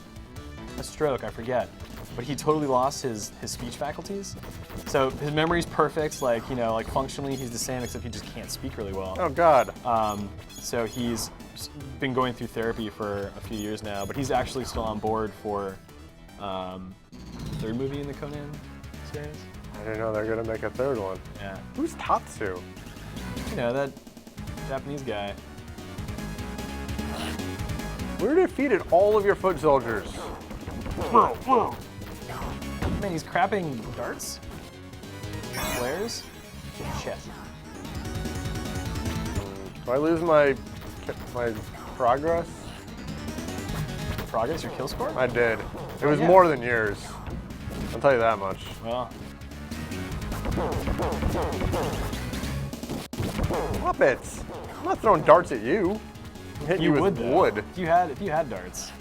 Speaker 1: stroke. I forget. But he totally lost his speech faculties. So his memory's perfect. Like like functionally he's the same, except he just can't speak really well.
Speaker 3: Oh God.
Speaker 1: So he's been going through therapy for a few years now, but he's actually still on board for the third movie in the Conan series.
Speaker 3: I didn't know they're gonna make a third one.
Speaker 1: Yeah.
Speaker 3: Who's Tatsu?
Speaker 1: You know, that Japanese guy.
Speaker 3: We defeated all of your foot soldiers.
Speaker 1: Whoa. Man, he's crapping darts? Flares? Shit.
Speaker 3: Do I lose my progress?
Speaker 1: Progress, your kill score?
Speaker 3: I did. It was more than yours. I'll tell you that much.
Speaker 1: Well.
Speaker 3: Muppets! I'm not throwing darts at you. I'm hitting you with wood.
Speaker 1: If you had darts.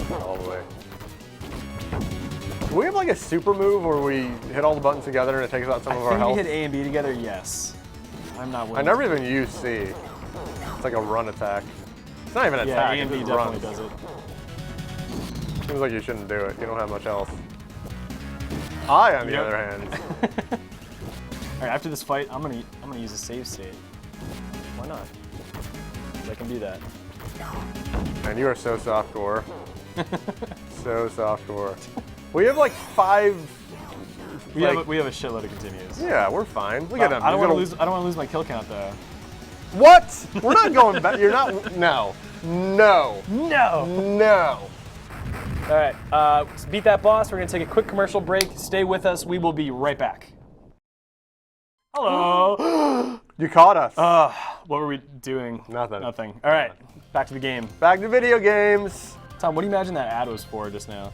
Speaker 3: Probably. Do we have like a super move where we hit all the buttons together and it takes out some of our health?
Speaker 1: I think we hit A and B together, yes. I'm not willing.
Speaker 3: I never even use C. It's like a run attack. It's not even an attack,
Speaker 1: A and B
Speaker 3: it just
Speaker 1: definitely
Speaker 3: runs.
Speaker 1: does it.
Speaker 3: Seems like you shouldn't do it. You don't have much health. I, on the other hand.
Speaker 1: All right, after this fight, I'm gonna use a save state. Why not? I can do that.
Speaker 3: Man, you are so softcore. So softcore. We have like 5.
Speaker 1: We have a shitload of continues.
Speaker 3: Yeah, we're fine. Look at them.
Speaker 1: I don't want to lose my kill count though.
Speaker 3: What? We're not going back. You're not. No. No.
Speaker 1: No.
Speaker 3: No.
Speaker 1: All right, to beat that boss, we're gonna take a quick commercial break. Stay with us. We will be right back. Hello.
Speaker 3: You caught us.
Speaker 1: What were we doing?
Speaker 3: Nothing.
Speaker 1: Nothing. All right, back to the game.
Speaker 3: Back to video games.
Speaker 1: Tom, what do you imagine that ad was for just now?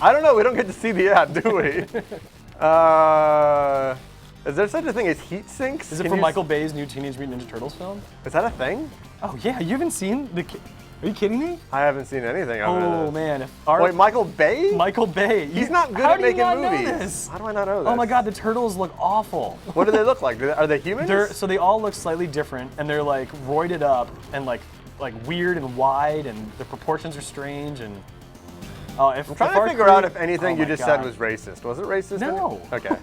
Speaker 3: I don't know. We don't get to see the ad, do we? Is there such a thing as heat sinks?
Speaker 1: Is it from Michael Bay's new Teenage Mutant Ninja Turtles film?
Speaker 3: Is that a thing?
Speaker 1: Oh yeah, you haven't seen the. Are you kidding me?
Speaker 3: I haven't seen anything of it.
Speaker 1: Oh man.
Speaker 3: Wait, Michael Bay?
Speaker 1: Michael Bay.
Speaker 3: He's not good at making movies. How do I not know this?
Speaker 1: Oh my God, the turtles look awful.
Speaker 3: What do they look like? Are they humans?
Speaker 1: So they all look slightly different, and they're like roided up and like weird and wide, and the proportions are strange. And
Speaker 3: I'm trying to figure out if anything you just said was racist. Was it racist?
Speaker 1: No.
Speaker 3: Okay.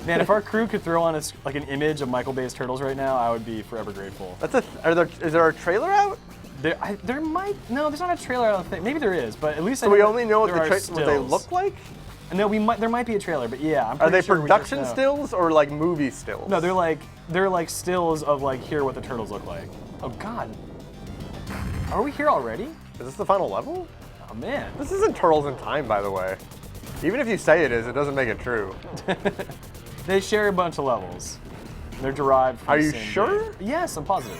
Speaker 1: Man, if our crew could throw on like an image of Michael Bay's turtles right now, I would be forever grateful.
Speaker 3: Is there a trailer out?
Speaker 1: There might. No, there's not a trailer. I don't think. Maybe there is, but at least.
Speaker 3: So we only know what they look like.
Speaker 1: No, there might be a trailer, but yeah, I'm
Speaker 3: Are they
Speaker 1: sure
Speaker 3: production stills or like movie stills?
Speaker 1: No, they're like stills of like here what the turtles look like. Oh God. Are we here already?
Speaker 3: Is this the final level?
Speaker 1: Oh man.
Speaker 3: This isn't Turtles in Time, by the way. Even if you say it is, it doesn't make it true.
Speaker 1: They share a bunch of levels. They're derived from
Speaker 3: Are
Speaker 1: the
Speaker 3: you
Speaker 1: same
Speaker 3: sure?
Speaker 1: game. Yes, I'm positive.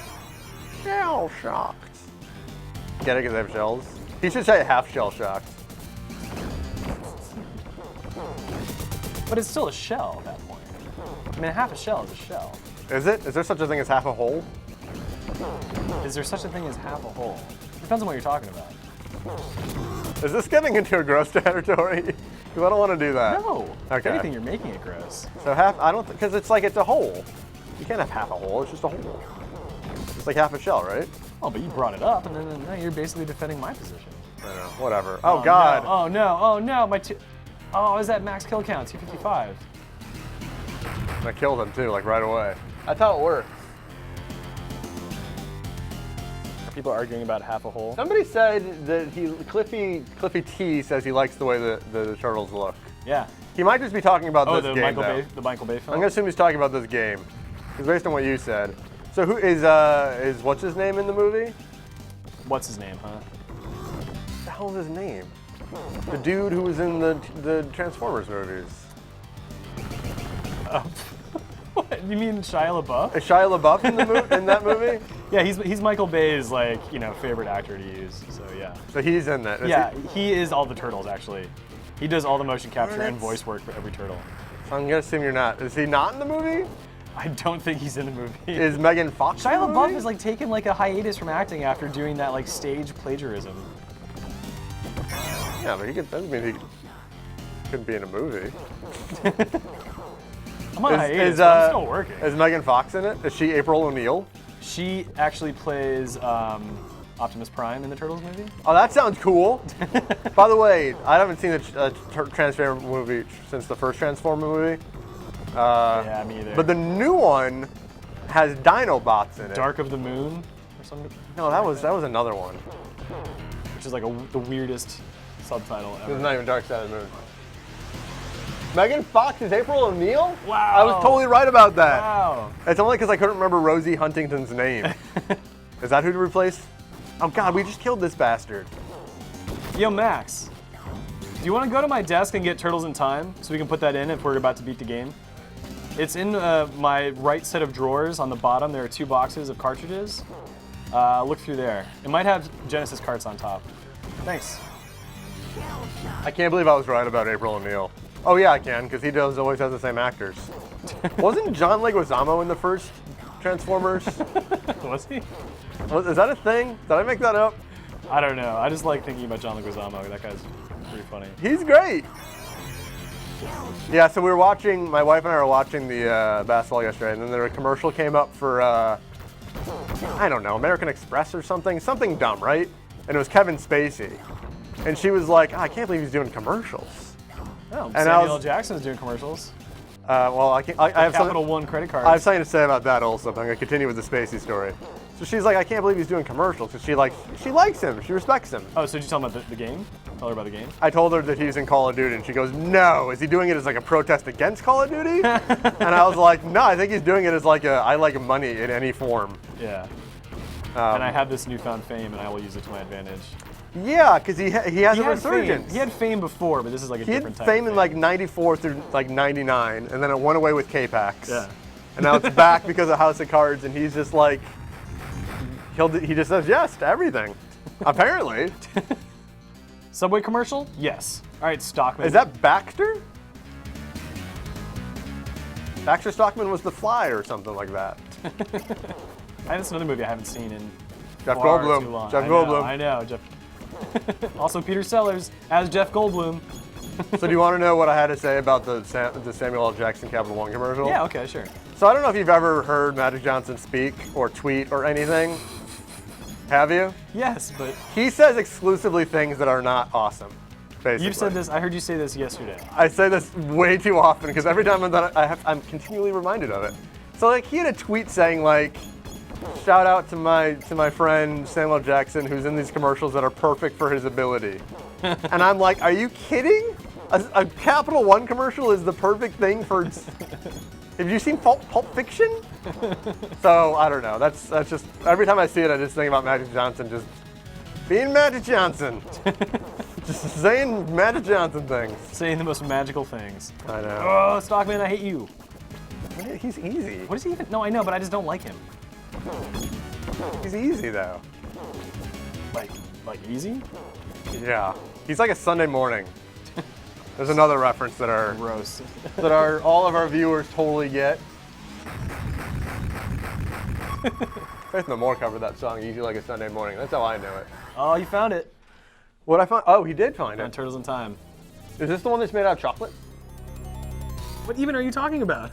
Speaker 3: Shell shocked. Get it because they have shells? He should say half shell shocked.
Speaker 1: But it's still a shell at that point. I mean, half a shell is a shell.
Speaker 3: Is it? Is there such a thing as half a hole?
Speaker 1: Is there such a thing as half a hole? Depends on what you're talking about.
Speaker 3: Is this getting into a gross territory? Because I don't want to do that.
Speaker 1: No.
Speaker 3: Okay.
Speaker 1: If anything, you're making it gross.
Speaker 3: So half, I don't, because it's a hole. You can't have half a hole, it's just a hole. It's like half a shell, right?
Speaker 1: Oh, but you brought it up, and then now you're basically defending my position.
Speaker 3: I know, whatever. Oh God.
Speaker 1: No. Oh no, oh no, oh, is that max kill count, 255.
Speaker 3: I killed him too, like right away. That's how it works.
Speaker 1: People arguing about half a hole.
Speaker 3: Somebody said that Cliffy T says he likes the way the turtles look.
Speaker 1: Yeah.
Speaker 3: He might just be talking about this game,
Speaker 1: the Michael Bay film?
Speaker 3: I'm gonna assume he's talking about this game, because based on what you said. So who is what's his name in the movie?
Speaker 1: What's his name, huh?
Speaker 3: What the hell is his name? The dude who was in the Transformers movies.
Speaker 1: What? You mean Shia LaBeouf?
Speaker 3: Is Shia LaBeouf in that movie?
Speaker 1: Yeah, he's Michael Bay's favorite actor to use. So yeah.
Speaker 3: So he's in that.
Speaker 1: He is all the turtles actually. He does all the motion capture and voice work for every turtle.
Speaker 3: So I'm gonna assume you're not. Is he not in the movie?
Speaker 1: I don't think he's in the movie.
Speaker 3: Is Megan Fox
Speaker 1: Shia
Speaker 3: in the
Speaker 1: LaBeouf
Speaker 3: movie?
Speaker 1: is taking a hiatus from acting after doing that stage plagiarism.
Speaker 3: Yeah, but that doesn't mean he couldn't be in a movie.
Speaker 1: I'm on hiatus, but I'm still working.
Speaker 3: Is Megan Fox in it? Is she April O'Neil?
Speaker 1: She actually plays Optimus Prime in the Turtles movie.
Speaker 3: Oh, that sounds cool. By the way, I haven't seen a Transformer movie since the first Transformer movie.
Speaker 1: Yeah, me either.
Speaker 3: But the new one has Dinobots in it.
Speaker 1: Dark of the Moon or something?
Speaker 3: No, that was another one.
Speaker 1: Which is the weirdest subtitle ever.
Speaker 3: It's not even Dark Side of the Moon. Megan Fox is April O'Neil?
Speaker 1: Wow.
Speaker 3: I was totally right about that.
Speaker 1: Wow.
Speaker 3: It's only because I couldn't remember Rosie Huntington's name. Is that who to replace? Oh God, we just killed this bastard.
Speaker 1: Yo, Max. Do you want to go to my desk and get Turtles in Time so we can put that in if we're about to beat the game? It's in my right set of drawers on the bottom. There are 2 boxes of cartridges. Look through there. It might have Genesis carts on top. Thanks.
Speaker 3: I can't believe I was right about April O'Neil. Oh yeah, I can, because he always has the same actors. Wasn't John Leguizamo in the first Transformers?
Speaker 1: Was he?
Speaker 3: Is that a thing? Did I make that up?
Speaker 1: I don't know. I just like thinking about John Leguizamo. That guy's pretty funny.
Speaker 3: He's great. Yeah, so my wife and I were watching the basketball yesterday, and then a commercial came up for, I don't know, American Express or something dumb, right? And it was Kevin Spacey. And she was like, I can't believe he's doing commercials.
Speaker 1: Oh, Samuel L. Jackson's doing commercials.
Speaker 3: Well, I have
Speaker 1: Capital One credit cards.
Speaker 3: I have something to say about that also, but I'm going to continue with the Spacey story. So she's like, I can't believe he's doing commercials, because she likes him, she respects him.
Speaker 1: Oh, so did you tell him about the game? Tell her about the game?
Speaker 3: I told her that he's in Call of Duty, and she goes, no, is he doing it as a protest against Call of Duty? And I was like, no, I think he's doing it as I like money in any form.
Speaker 1: Yeah. And I have this newfound fame, and I will use it to my advantage.
Speaker 3: Yeah, because he has a resurgence.
Speaker 1: Fame. He had fame before, but this is like a different type.
Speaker 3: He had fame
Speaker 1: of
Speaker 3: in like '94 through like '99, and then it went away with K-Pax.
Speaker 1: Yeah.
Speaker 3: And now it's back because of House of Cards, and he's just like, he just says yes to everything, apparently.
Speaker 1: Subway commercial? Yes. All right, Stockman.
Speaker 3: Is that Baxter? Baxter Stockman was The Fly or something like that.
Speaker 1: That's another movie I haven't seen in
Speaker 3: Jeff
Speaker 1: far
Speaker 3: Goldblum.
Speaker 1: too long.
Speaker 3: Jeff Goldblum.
Speaker 1: I know, Jeff. Also Peter Sellers as Jeff Goldblum.
Speaker 3: So do you want to know what I had to say about the Samuel L. Jackson Capital One commercial?
Speaker 1: Yeah, okay, sure.
Speaker 3: So I don't know if you've ever heard Magic Johnson speak or tweet or anything. Have you?
Speaker 1: Yes, but
Speaker 3: He says exclusively things that are not awesome, basically.
Speaker 1: you've said this. I heard you say this yesterday.
Speaker 3: I say this way too often because every time I'm done, I'm continually reminded of it. So like he had a tweet saying like, shout out to my friend Samuel Jackson who's in these commercials that are perfect for his ability. And I'm like, are you kidding? A Capital One commercial is the perfect thing for. Have you seen Pulp Fiction? So I don't know. That's just every time I see it, I just think about Magic Johnson just being Magic Johnson, just saying Magic Johnson things.
Speaker 1: Saying the most magical things.
Speaker 3: I know.
Speaker 1: Oh, Stockman, I hate you.
Speaker 3: He's easy.
Speaker 1: What does he even? No, I know, but I just don't like him.
Speaker 3: He's easy though.
Speaker 1: Like easy?
Speaker 3: Yeah. He's like a Sunday morning. There's another reference that
Speaker 1: Gross.
Speaker 3: all of our viewers totally get. Faith No More covered that song, Easy Like a Sunday Morning. That's how I know it.
Speaker 1: Oh, you found it.
Speaker 3: What I found? Oh, he did find
Speaker 1: On
Speaker 3: it.
Speaker 1: Turtles in Time.
Speaker 3: Is this the one that's made out of chocolate?
Speaker 1: What even are you talking about?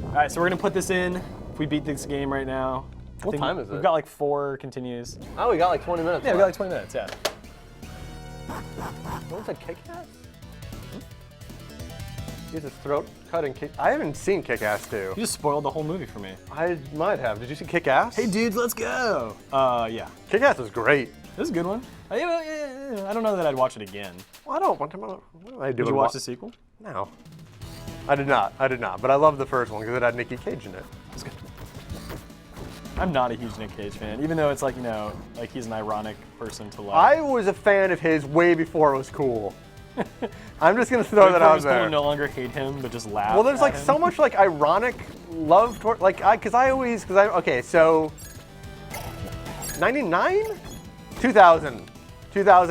Speaker 1: All right, so we're gonna put this in. If we beat this game right now.
Speaker 3: What time is it?
Speaker 1: We've got like 4 continues.
Speaker 3: Oh, we got like 20 minutes.
Speaker 1: Yeah, we got like 20 minutes, yeah.
Speaker 3: What's a Kick-Ass? He has his throat cut and kick. I haven't seen Kick-Ass 2.
Speaker 1: You just spoiled the whole movie for me.
Speaker 3: I might have. Did you see Kick-Ass?
Speaker 1: Hey dudes, let's go! Yeah.
Speaker 3: Kick-Ass was great.
Speaker 1: This is a good one. I don't know that I'd watch it again.
Speaker 3: Well, I don't. What do I do?
Speaker 1: Did you watch the sequel?
Speaker 3: No. I did not. But I loved the first one because it had Nicky Cage in it.
Speaker 1: It's good. I'm not a huge Nick Cage fan, even though it's like, like he's an ironic person to love.
Speaker 3: I was a fan of his way before it was cool. I'm just gonna throw that out there.
Speaker 1: People no longer hate him, but just laugh.
Speaker 3: Well, there's
Speaker 1: at
Speaker 3: like
Speaker 1: him.
Speaker 3: so much like ironic love toward okay, so 99, 2000,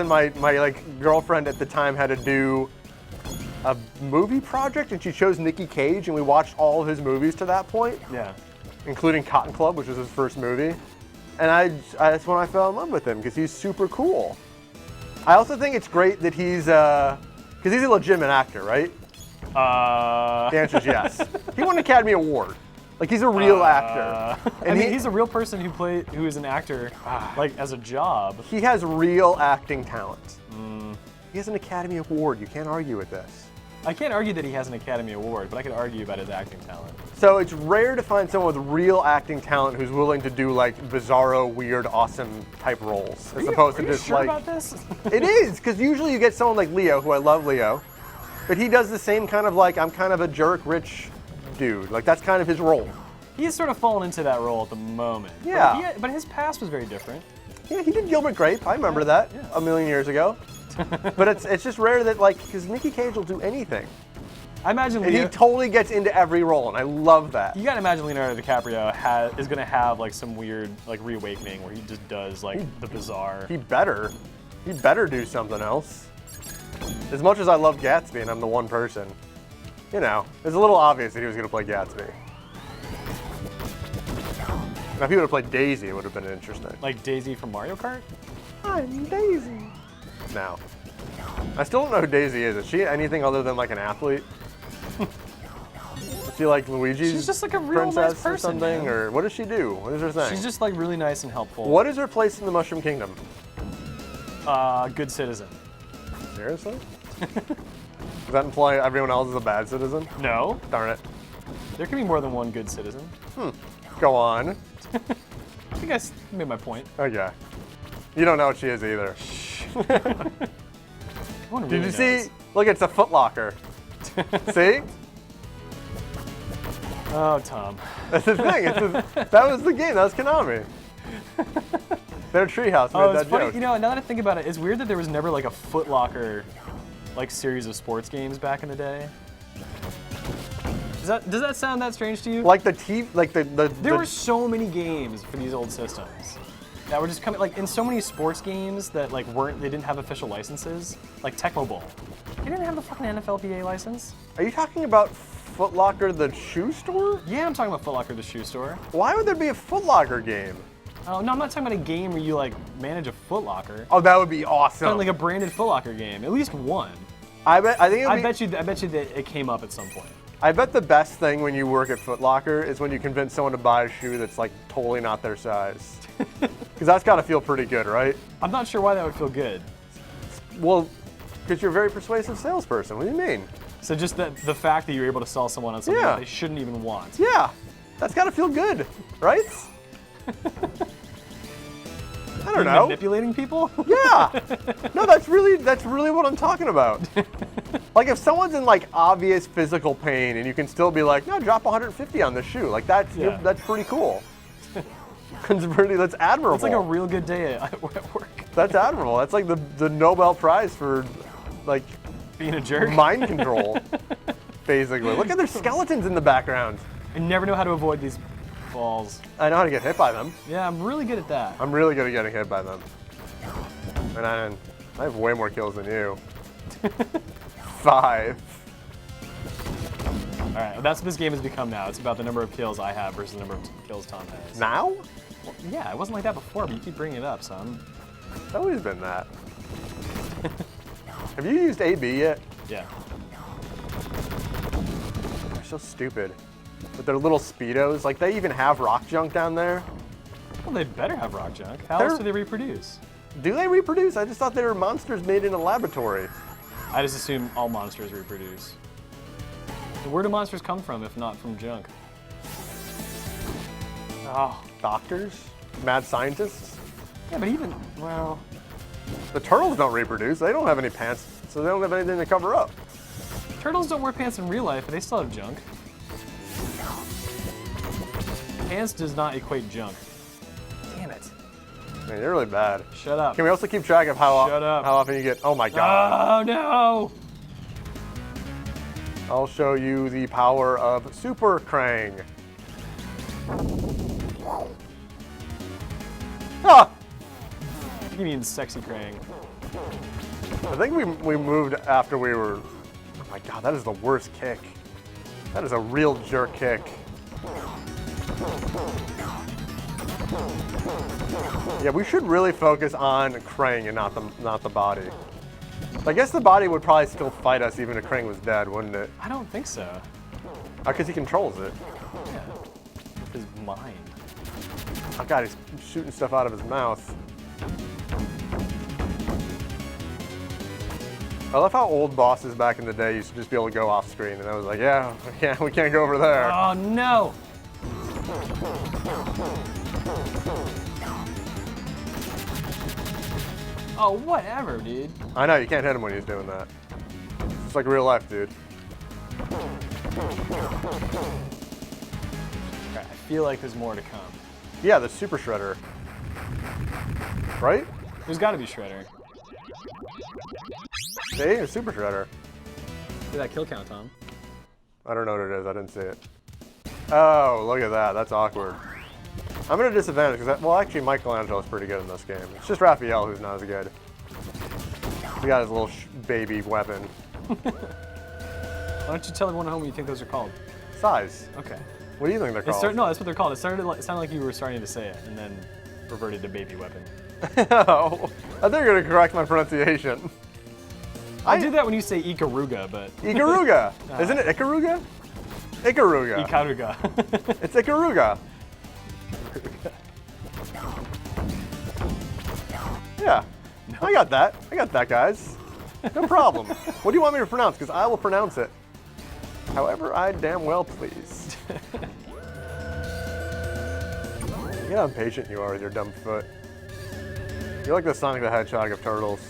Speaker 3: my like girlfriend at the time had to do a movie project, and she chose Nicky Cage, and we watched all of his movies to that point.
Speaker 1: Yeah.
Speaker 3: Including Cotton Club, which was his first movie. And that's when I fell in love with him, because he's super cool. I also think it's great that he's, because he's a legitimate actor, right? The answer is yes. He won an Academy Award. Like, he's a real actor. And
Speaker 1: he's a real person who is an actor, like, as a job.
Speaker 3: He has real acting talent. He has an Academy Award. You can't argue with this.
Speaker 1: I can't argue that he has an Academy Award, but I could argue about his acting talent.
Speaker 3: So it's rare to find someone with real acting talent who's willing to do like bizarro, weird, awesome type roles, as opposed to just
Speaker 1: sure
Speaker 3: like.
Speaker 1: About this?
Speaker 3: It is, because usually you get someone like Leo, who I love Leo, but he does the same kind of like I'm kind of a jerk, rich dude. Like that's kind of his role.
Speaker 1: He's sort of fallen into that role at the moment.
Speaker 3: Yeah.
Speaker 1: But his past was very different.
Speaker 3: Yeah, he did Gilbert Grape. I remember that a million years ago. But it's just rare that like because Nicky Cage will do anything.
Speaker 1: I imagine
Speaker 3: and he totally gets into every role, and I love that.
Speaker 1: You gotta imagine Leonardo DiCaprio is gonna have like some weird like reawakening where he just does like the bizarre.
Speaker 3: He better do something else. As much as I love Gatsby, and I'm the one person, it's a little obvious that he was gonna play Gatsby. Now, if he would have played Daisy, it would have been interesting.
Speaker 1: Like Daisy from Mario Kart?
Speaker 3: I'm Daisy. Now, I still don't know who Daisy is. Is she anything other than like an athlete? Is she like Luigi's
Speaker 1: She's just like a real
Speaker 3: princess
Speaker 1: nice person,
Speaker 3: or something?
Speaker 1: man.
Speaker 3: Or what does she do? What is her thing?
Speaker 1: She's just like really nice and helpful.
Speaker 3: What is her place in the Mushroom Kingdom?
Speaker 1: Good citizen.
Speaker 3: Seriously? Does that imply everyone else is a bad citizen?
Speaker 1: No.
Speaker 3: Darn it.
Speaker 1: There can be more than one good citizen.
Speaker 3: Go on.
Speaker 1: I think I made my point.
Speaker 3: Okay. You don't know what she is either. Did you see? Look, it's a Foot Locker. See?
Speaker 1: Oh, Tom.
Speaker 3: That's the thing. That was the game. That was Konami. Their treehouse made that
Speaker 1: it's funny.
Speaker 3: joke.
Speaker 1: You know, now that I think about it, it's weird that there was never like a Foot Locker like series of sports games back in the day. Does that sound that strange to you?
Speaker 3: Like the
Speaker 1: There were so many games for these old systems that were just coming, like in so many sports games that like they didn't have official licenses, like Tecmo Bowl. They didn't have the fucking NFLPA license.
Speaker 3: Are you talking about Foot Locker, the shoe store?
Speaker 1: Yeah, I'm talking about Foot Locker, the shoe store.
Speaker 3: Why would there be a Foot Locker game?
Speaker 1: Oh no, I'm not talking about a game where you like manage a Foot Locker.
Speaker 3: Oh, that would be awesome.
Speaker 1: I'm talking like a branded Foot Locker game, at least one.
Speaker 3: I bet you
Speaker 1: that it came up at some point.
Speaker 3: I bet the best thing when you work at Foot Locker is when you convince someone to buy a shoe that's like totally not their size. Because that's got to feel pretty good, right?
Speaker 1: I'm not sure why that would feel good.
Speaker 3: Well, because you're a very persuasive salesperson. What do you mean?
Speaker 1: So just the fact that you're able to sell someone on something that they shouldn't even want.
Speaker 3: Yeah, that's got to feel good, right? I don't know.
Speaker 1: Manipulating people?
Speaker 3: Yeah. No, that's really what I'm talking about. Like if someone's in like obvious physical pain and you can still be like, no, drop 150 on this shoe. Like that's pretty cool. That's admirable.
Speaker 1: It's like a real good day at work.
Speaker 3: That's admirable. That's like the Nobel Prize for like
Speaker 1: being a jerk.
Speaker 3: Mind control. Basically. Look at their skeletons in the background.
Speaker 1: I never know how to avoid these balls.
Speaker 3: I know how to get hit by them.
Speaker 1: Yeah, I'm really good at that.
Speaker 3: I'm really good at getting hit by them. And I have way more kills than you. 5.
Speaker 1: All right, well, that's what this game has become now. It's about the number of kills I have versus the number of kills Tom has.
Speaker 3: Now?
Speaker 1: Well, yeah, it wasn't like that before, but you keep bringing it up, son.
Speaker 3: It's always been that. Have you used AB yet?
Speaker 1: Yeah.
Speaker 3: They're so stupid. With their little Speedos. Like, they even have rock junk down there.
Speaker 1: Well, they better have rock junk. How else do they reproduce?
Speaker 3: Do they reproduce? I just thought they were monsters made in a laboratory.
Speaker 1: I just assume all monsters reproduce. Where do monsters come from if not from junk?
Speaker 3: Oh, doctors? Mad scientists?
Speaker 1: Yeah, but even, well...
Speaker 3: The turtles don't reproduce. They don't have any pants, so they don't have anything to cover up.
Speaker 1: Turtles don't wear pants in real life, but they still have junk. Pants does not equate junk. Damn it.
Speaker 3: Man, you're really bad.
Speaker 1: Shut up.
Speaker 3: Can we also keep track of how often you get... Oh my god.
Speaker 1: Oh no!
Speaker 3: I'll show you the power of Super Krang. Ah!
Speaker 1: You mean sexy Krang.
Speaker 3: I think we moved after we were... Oh my god, that is the worst kick. That is a real jerk kick. Yeah, we should really focus on Krang and not the body. I guess the body would probably still fight us even if Krang was dead, wouldn't it?
Speaker 1: I don't think so.
Speaker 3: Because he controls it.
Speaker 1: Yeah. With his mind.
Speaker 3: Oh god, he's shooting stuff out of his mouth. I love how old bosses back in the day used to just be able to go off screen, and I was like, yeah, we can't go over there.
Speaker 1: Oh no! Oh, whatever, dude.
Speaker 3: I know, you can't hit him when he's doing that. It's like real life, dude.
Speaker 1: I feel like there's more to come.
Speaker 3: Yeah, the Super Shredder. Right?
Speaker 1: There's gotta be Shredder.
Speaker 3: See? A Super Shredder.
Speaker 1: Look at that kill count, Tom.
Speaker 3: I don't know what it is. I didn't see it. Oh, look at that. That's awkward. I'm at a disadvantage because, well, actually, Michelangelo's pretty good in this game. It's just Raphael who's not as good. He got his little baby weapon.
Speaker 1: Why don't you tell everyone at home what you think those are called?
Speaker 3: Size.
Speaker 1: Okay.
Speaker 3: What do you think they're called?
Speaker 1: No, that's what they're called. It sounded like you were starting to say it, and then reverted to baby weapon.
Speaker 3: Oh, I think you're going to correct my pronunciation.
Speaker 1: I do that when you say Ikaruga, but...
Speaker 3: Ikaruga. Isn't it Ikaruga? Ikaruga.
Speaker 1: Ikaruga.
Speaker 3: It's Ikaruga. Yeah, no. I got that, guys. No problem. What do you want me to pronounce? Because I will pronounce it however I damn well please. Look how impatient you are with your dumb foot. You're like the Sonic the Hedgehog of turtles.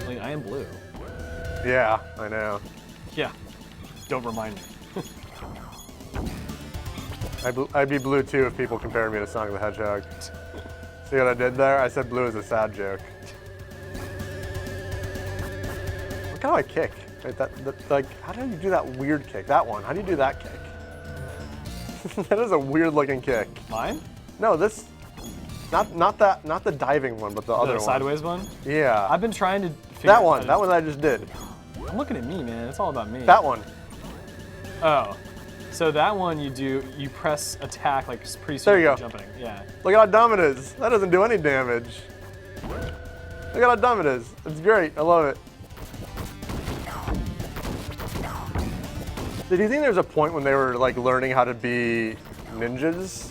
Speaker 1: I am blue.
Speaker 3: Yeah, I know.
Speaker 1: Yeah, don't remind me.
Speaker 3: I'd be blue too if people compared me to Sonic the Hedgehog. See what I did there? I said blue is a sad joke. Look how I kick. Right, like, how do you do that weird kick? That one. How do you do that kick? That is a weird looking kick.
Speaker 1: Mine?
Speaker 3: No, this. Not the diving one, but the other one.
Speaker 1: The sideways one?
Speaker 3: Yeah.
Speaker 1: I've been trying to figure
Speaker 3: that
Speaker 1: out
Speaker 3: one. That one I just did.
Speaker 1: I'm looking at me, man. It's all about me.
Speaker 3: That one.
Speaker 1: Oh. So that one you press attack like pretty soon
Speaker 3: There you
Speaker 1: after
Speaker 3: go.
Speaker 1: jumping. Yeah.
Speaker 3: Look at how dumb it is. That doesn't do any damage. Look at how dumb it is. It's great. I love it. Did you think there's a point when they were like learning how to be ninjas?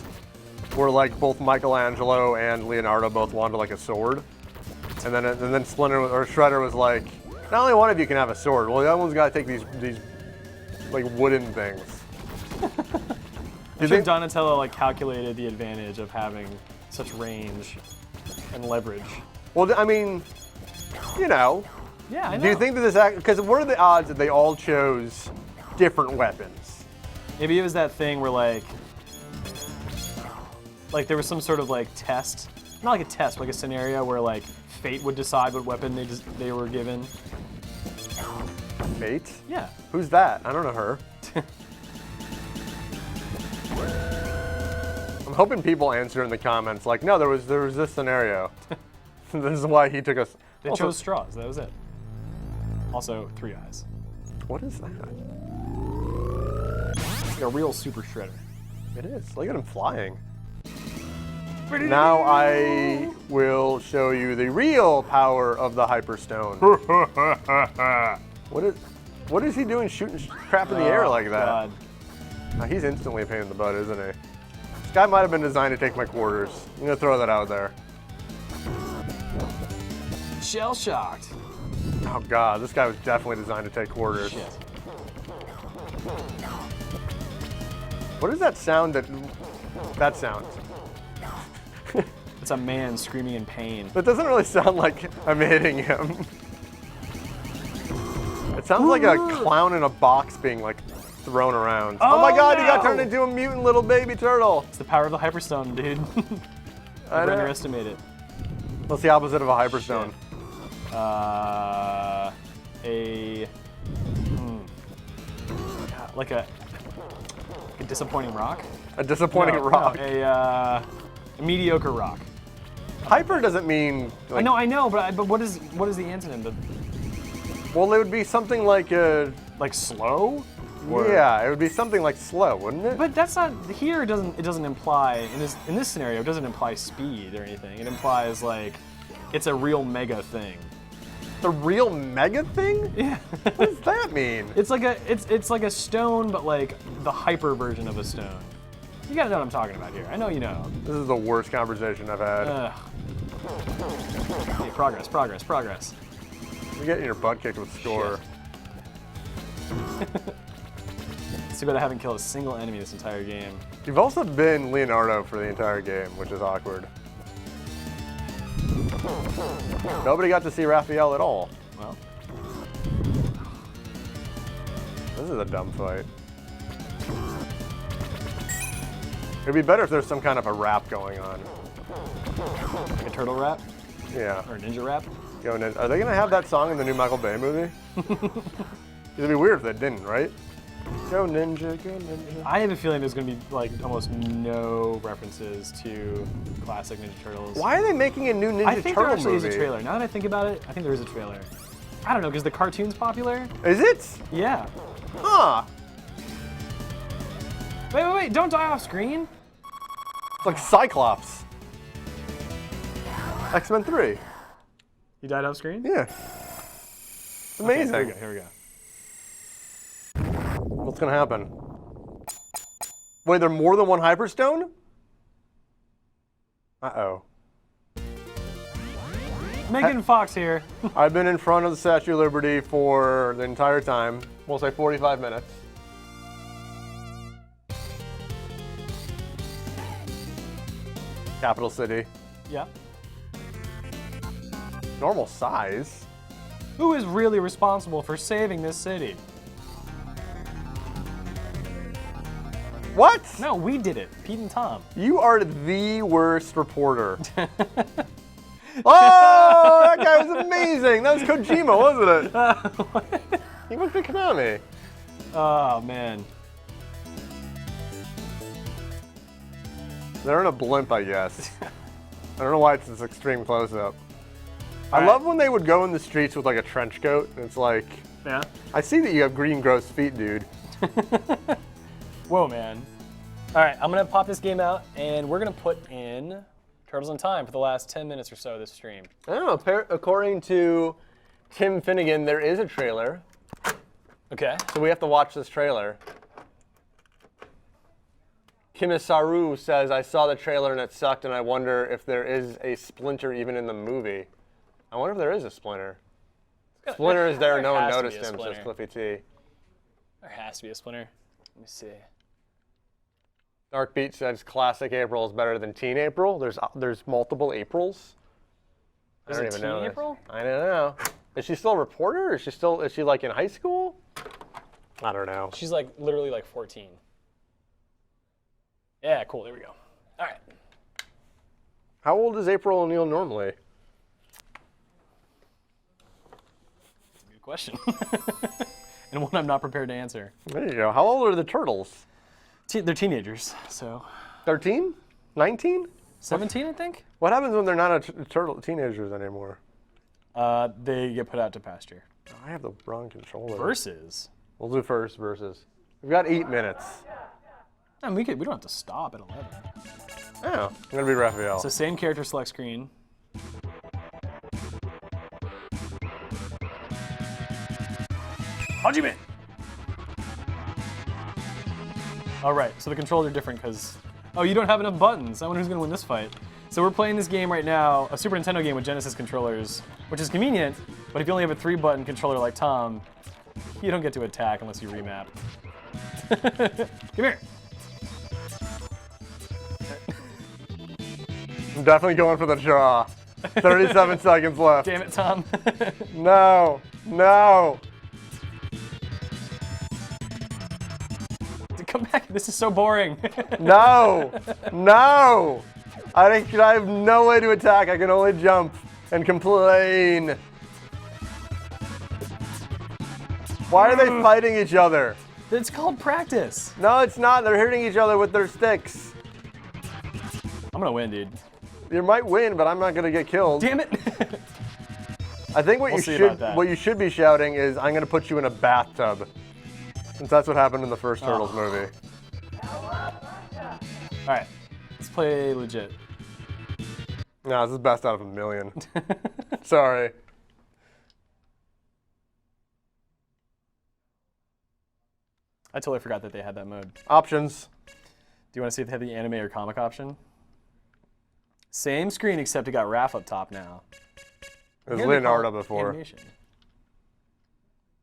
Speaker 3: Where like both Michelangelo and Leonardo both wanted like a sword? And then Splinter or Shredder was like, not only one of you can have a sword, well the other one's gotta take these like wooden things.
Speaker 1: I think Donatello like calculated the advantage of having such range and leverage.
Speaker 3: Well, I mean, you know.
Speaker 1: Yeah, I know.
Speaker 3: Do you think that this because what are the odds that they all chose different weapons?
Speaker 1: Maybe it was that thing where like there was some sort of like test, not like a test, but like a scenario where like fate would decide what weapon they were given.
Speaker 3: Fate?
Speaker 1: Yeah.
Speaker 3: Who's that? I don't know her. I'm hoping people answer in the comments like, no, there was this scenario. This is why he took us.
Speaker 1: They chose straws. That was it. Also, 3 eyes.
Speaker 3: What is that?
Speaker 1: It's like a real super shredder.
Speaker 3: It is. Look at him flying. Now I will show you the real power of the Hyperstone. What is he doing shooting crap in the air like that?
Speaker 1: God.
Speaker 3: Now, he's instantly a pain in the butt, isn't he? This guy might have been designed to take my quarters. I'm gonna throw that out there.
Speaker 1: Shell shocked.
Speaker 3: Oh God, this guy was definitely designed to take quarters.
Speaker 1: Shit.
Speaker 3: What is that sound that sound?
Speaker 1: It's a man screaming in pain.
Speaker 3: That doesn't really sound like I'm hitting him. It sounds like a clown in a box being like thrown around. Oh my God, he got turned into a mutant little baby turtle.
Speaker 1: It's the power of the Hyperstone, dude. Never underestimate it.
Speaker 3: What's the opposite of a Hyperstone?
Speaker 1: Like a disappointing rock?
Speaker 3: A disappointing rock.
Speaker 1: No, a mediocre rock.
Speaker 3: Hyper doesn't mean. Like,
Speaker 1: I know, but what is the antonym?
Speaker 3: Well, it would be something like
Speaker 1: like slow.
Speaker 3: Yeah, it would be something like slow, wouldn't it?
Speaker 1: But that's not here. It doesn't imply in this scenario. It doesn't imply speed or anything. It implies like it's a real mega thing.
Speaker 3: The real mega thing?
Speaker 1: Yeah.
Speaker 3: What does that mean?
Speaker 1: It's like a stone, but like the hyper version of a stone. You gotta know what I'm talking about here. I know you know.
Speaker 3: This is the worst conversation I've had.
Speaker 1: Hey, progress.
Speaker 3: You're getting your butt kicked with score.
Speaker 1: It's too bad I haven't killed a single enemy this entire game.
Speaker 3: You've also been Leonardo for the entire game, which is awkward. Nobody got to see Raphael at all.
Speaker 1: Well,
Speaker 3: this is a dumb fight. It'd be better if there's some kind of a rap going on.
Speaker 1: like a turtle rap
Speaker 3: Yeah.
Speaker 1: or a ninja rap.
Speaker 3: Are they gonna have that song in the new Michael Bay movie? It'd be weird if they didn't, right? Go ninja, go ninja.
Speaker 1: I have a feeling there's gonna be like almost no references to classic Ninja Turtles.
Speaker 3: Why are they making a new Ninja
Speaker 1: I think
Speaker 3: Turtle
Speaker 1: there actually
Speaker 3: movie?
Speaker 1: is a trailer. Now that I think about it, I think there is a trailer. I don't know, because the cartoon's popular.
Speaker 3: Is it?
Speaker 1: Yeah.
Speaker 3: Huh.
Speaker 1: Wait, don't die off screen.
Speaker 3: It's like Cyclops. X-Men 3.
Speaker 1: You died off screen?
Speaker 3: Yeah. It's amazing.
Speaker 1: Okay, here we go.
Speaker 3: What's gonna happen? Wait, there are more than one Hyperstone? Uh-oh.
Speaker 1: Megan Fox here.
Speaker 3: I've been in front of the Statue of Liberty for the entire time. We'll say 45 minutes. Capital city.
Speaker 1: Yeah.
Speaker 3: Normal size.
Speaker 1: Who is really responsible for saving this city?
Speaker 3: What?
Speaker 1: No, we did it. Pete and Tom.
Speaker 3: You are the worst reporter. Oh, that guy was amazing. That was Kojima, wasn't it? He looked at Konami.
Speaker 1: Oh, man.
Speaker 3: They're in a blimp, I guess. I don't know why it's this extreme close-up. I
Speaker 1: right.
Speaker 3: love when they would go in the streets with like a trench coat. And it's like,
Speaker 1: Yeah.
Speaker 3: I see that you have green gross feet, dude.
Speaker 1: Whoa, man. All right, I'm going to pop this game out, and we're going to put in Turtles in Time for the last 10 minutes or so of this stream.
Speaker 3: I don't know. According to Tim Finnegan, there is a trailer.
Speaker 1: Okay.
Speaker 3: So we have to watch this trailer. Kimisaru says, I saw the trailer and it sucked, and I wonder if there is a Splinter even in the movie. I wonder if there is a Splinter. Splinter is there, no one noticed him, says Cliffy T.
Speaker 1: There has to be a Splinter. Let me see.
Speaker 3: Dark Beat says, classic April is better than Teen April. There's multiple Aprils. I don't even know.
Speaker 1: Teen April?
Speaker 3: I don't know. Is she still a reporter? Is she like in high school? I don't know.
Speaker 1: She's like literally like 14. Yeah, cool. There we go. All right.
Speaker 3: How old is April O'Neil normally?
Speaker 1: Good question. And one I'm not prepared to answer.
Speaker 3: There you go. How old are the Turtles?
Speaker 1: They're teenagers, so.
Speaker 3: 13? 19?
Speaker 1: 17, I think?
Speaker 3: What happens when they're not teenagers anymore?
Speaker 1: They get put out to pasture.
Speaker 3: Oh, I have the wrong controller.
Speaker 1: Versus.
Speaker 3: We'll do first versus. We've got 8 minutes.
Speaker 1: And we don't have to stop at 11.
Speaker 3: Oh, I'm gonna be Raphael.
Speaker 1: So same character select screen. Hajime! All right, so the controls are different because, oh, you don't have enough buttons. I wonder who's gonna win this fight. So we're playing this game right now, a Super Nintendo game with Genesis controllers, which is convenient, but if you only have a 3-button controller like Tom, you don't get to attack unless you remap. Come here.
Speaker 3: I'm definitely going for the draw. 37 seconds left.
Speaker 1: Damn it, Tom.
Speaker 3: No, no.
Speaker 1: Come back, this is so boring.
Speaker 3: No, no. I have no way to attack. I can only jump and complain. Why are they fighting each other?
Speaker 1: It's called practice.
Speaker 3: No, it's not. They're hitting each other with their sticks.
Speaker 1: I'm gonna win, dude.
Speaker 3: You might win, but I'm not gonna get killed.
Speaker 1: Damn it.
Speaker 3: I think what you should be shouting is, "I'm gonna put you in a bathtub," since that's what happened in the first Turtles movie.
Speaker 1: All right, let's play legit.
Speaker 3: No, this is best out of a million. Sorry.
Speaker 1: I totally forgot that they had that mode.
Speaker 3: Options.
Speaker 1: Do you want to see if they have the anime or comic option? Same screen, except it got Raph up top now.
Speaker 3: It was Leonardo before.
Speaker 1: Animation.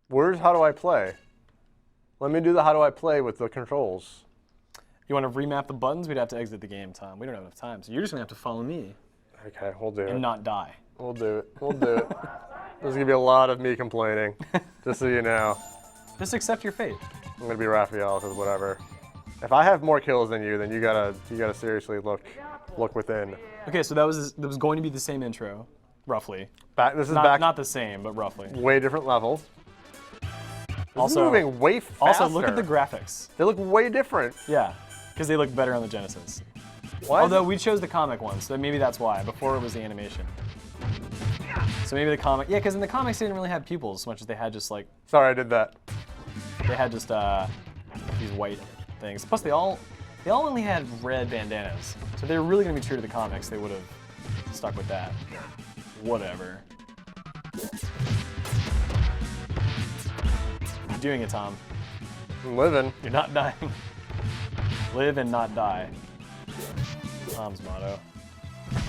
Speaker 3: Where's how do I play? Let me do the how do I play with the controls.
Speaker 1: You want to remap the buttons? We'd have to exit the game, Tom. We don't have enough time, so you're just going to have to follow me.
Speaker 3: Okay, we'll do it.
Speaker 1: And not die.
Speaker 3: We'll do it. We'll do it. There's going to be a lot of me complaining, just so you know.
Speaker 1: Just accept your fate.
Speaker 3: I'm going to be Raphael, because whatever. If I have more kills than you, then you gotta seriously look within.
Speaker 1: Okay, so that was going to be the same intro, roughly.
Speaker 3: This is
Speaker 1: not the same, but roughly.
Speaker 3: Way different levels. This is
Speaker 1: Also,
Speaker 3: moving way faster.
Speaker 1: Also, look at the graphics.
Speaker 3: They look way different.
Speaker 1: Yeah, because they look better on the Genesis.
Speaker 3: Why
Speaker 1: Although we chose the comic one, so maybe that's why. Before it was the animation. So maybe the comic, yeah, because in the comics they didn't really have pupils as much as they had just like.
Speaker 3: Sorry, I did that.
Speaker 1: They had just these white things. Plus they all only had red bandanas. So if they were really gonna be true to the comics, they would have stuck with that. Whatever. You're doing it, Tom.
Speaker 3: I'm living.
Speaker 1: You're not dying. Live and not die. Tom's motto.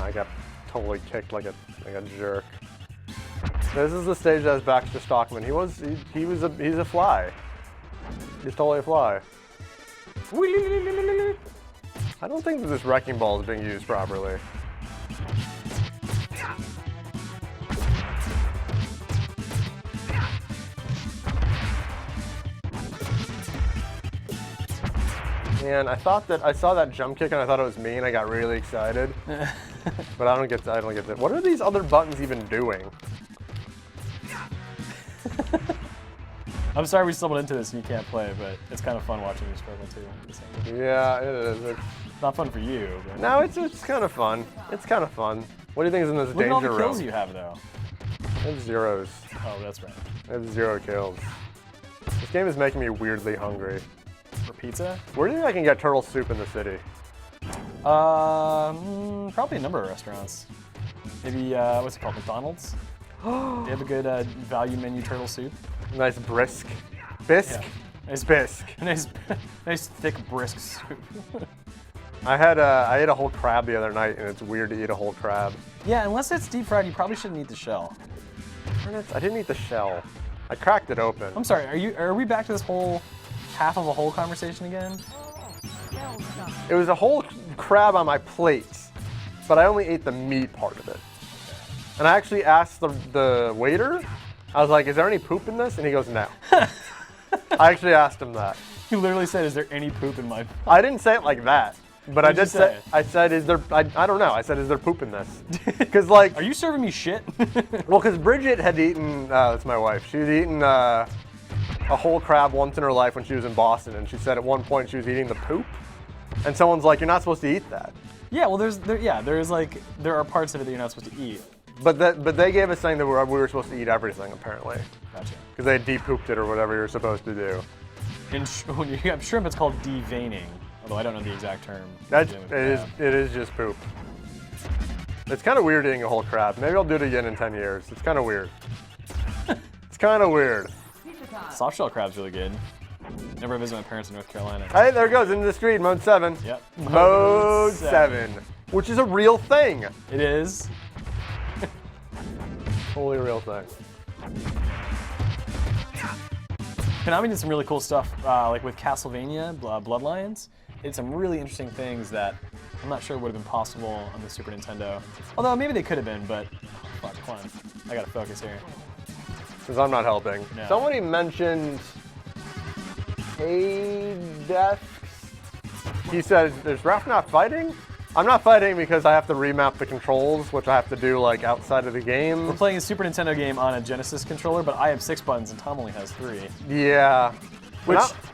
Speaker 3: I got totally kicked like a jerk. This is the stage that has Baxter Stockman. He's a fly. He's totally a fly. I don't think that this wrecking ball is being used properly. And I saw that jump kick and I thought it was me and I got really excited. But I don't get that. What are these other buttons even doing?
Speaker 1: I'm sorry we stumbled into this and you can't play, but it's kind of fun watching you struggle too.
Speaker 3: Yeah, it is. It's
Speaker 1: not fun for you. But...
Speaker 3: No, it's kind of fun. It's kind of fun. What do you think is in this
Speaker 1: Look
Speaker 3: danger
Speaker 1: at all the
Speaker 3: room?
Speaker 1: kills you have, though.
Speaker 3: I have zeros.
Speaker 1: Oh, that's right.
Speaker 3: I have 0 kills. This game is making me weirdly hungry.
Speaker 1: For pizza?
Speaker 3: Where do you think I can get turtle soup in the city?
Speaker 1: Probably a number of restaurants. Maybe, what's it called, McDonald's? They have a good value menu turtle soup.
Speaker 3: Nice brisk. Bisque?
Speaker 1: Yeah. Nice
Speaker 3: bisque.
Speaker 1: Nice thick brisk soup.
Speaker 3: I ate a whole crab the other night, and it's weird to eat a whole crab.
Speaker 1: Yeah, unless it's deep fried, you probably shouldn't eat the shell.
Speaker 3: I didn't eat the shell. I cracked it open.
Speaker 1: I'm sorry, are we back to this whole half of a whole conversation again?
Speaker 3: It was a whole crab on my plate, but I only ate the meat part of it. And I actually asked the waiter, I was like, is there any poop in this? And he goes, no. I actually asked him that.
Speaker 1: You literally said, is there any poop in my...
Speaker 3: I didn't say it like that. But I did
Speaker 1: say,
Speaker 3: I said, is there, I don't know, I said, is there poop in this? Because like...
Speaker 1: Are you serving me shit?
Speaker 3: Well, because Bridget had eaten, that's my wife, she had eaten a whole crab once in her life when she was in Boston, and she said at one point she was eating the poop, and someone's like, you're not supposed to eat that.
Speaker 1: Yeah, well, there are parts of it that you're not supposed to eat.
Speaker 3: But they gave us saying that we were supposed to eat everything, apparently.
Speaker 1: Gotcha.
Speaker 3: Because they de-pooped it or whatever you're supposed to do.
Speaker 1: When you have shrimp, it's called deveining. Although I don't know the exact term.
Speaker 3: It is just poop. It's kind of weird eating a whole crab. Maybe I'll do it again in 10 years. It's kind of weird. It's kind of weird.
Speaker 1: Soft shell crab's really good. Never visit my parents in North Carolina.
Speaker 3: Hey, there it goes into the street, mode 7.
Speaker 1: Yep.
Speaker 3: Mode 7. Which is a real thing.
Speaker 1: It is.
Speaker 3: Totally a real thing.
Speaker 1: Konami did some really cool stuff, like with Castlevania Bloodlines. It did some really interesting things that I'm not sure would have been possible on the Super Nintendo. Although maybe they could have been, but fuck, come on. I gotta focus here.
Speaker 3: Because I'm not helping.
Speaker 1: No.
Speaker 3: Somebody mentioned A-Desks. He said, is Raph not fighting? I'm not fighting because I have to remap the controls, which I have to do like outside of the game.
Speaker 1: We're playing a Super Nintendo game on a Genesis controller, but I have 6 buttons and Tom only has 3.
Speaker 3: Yeah.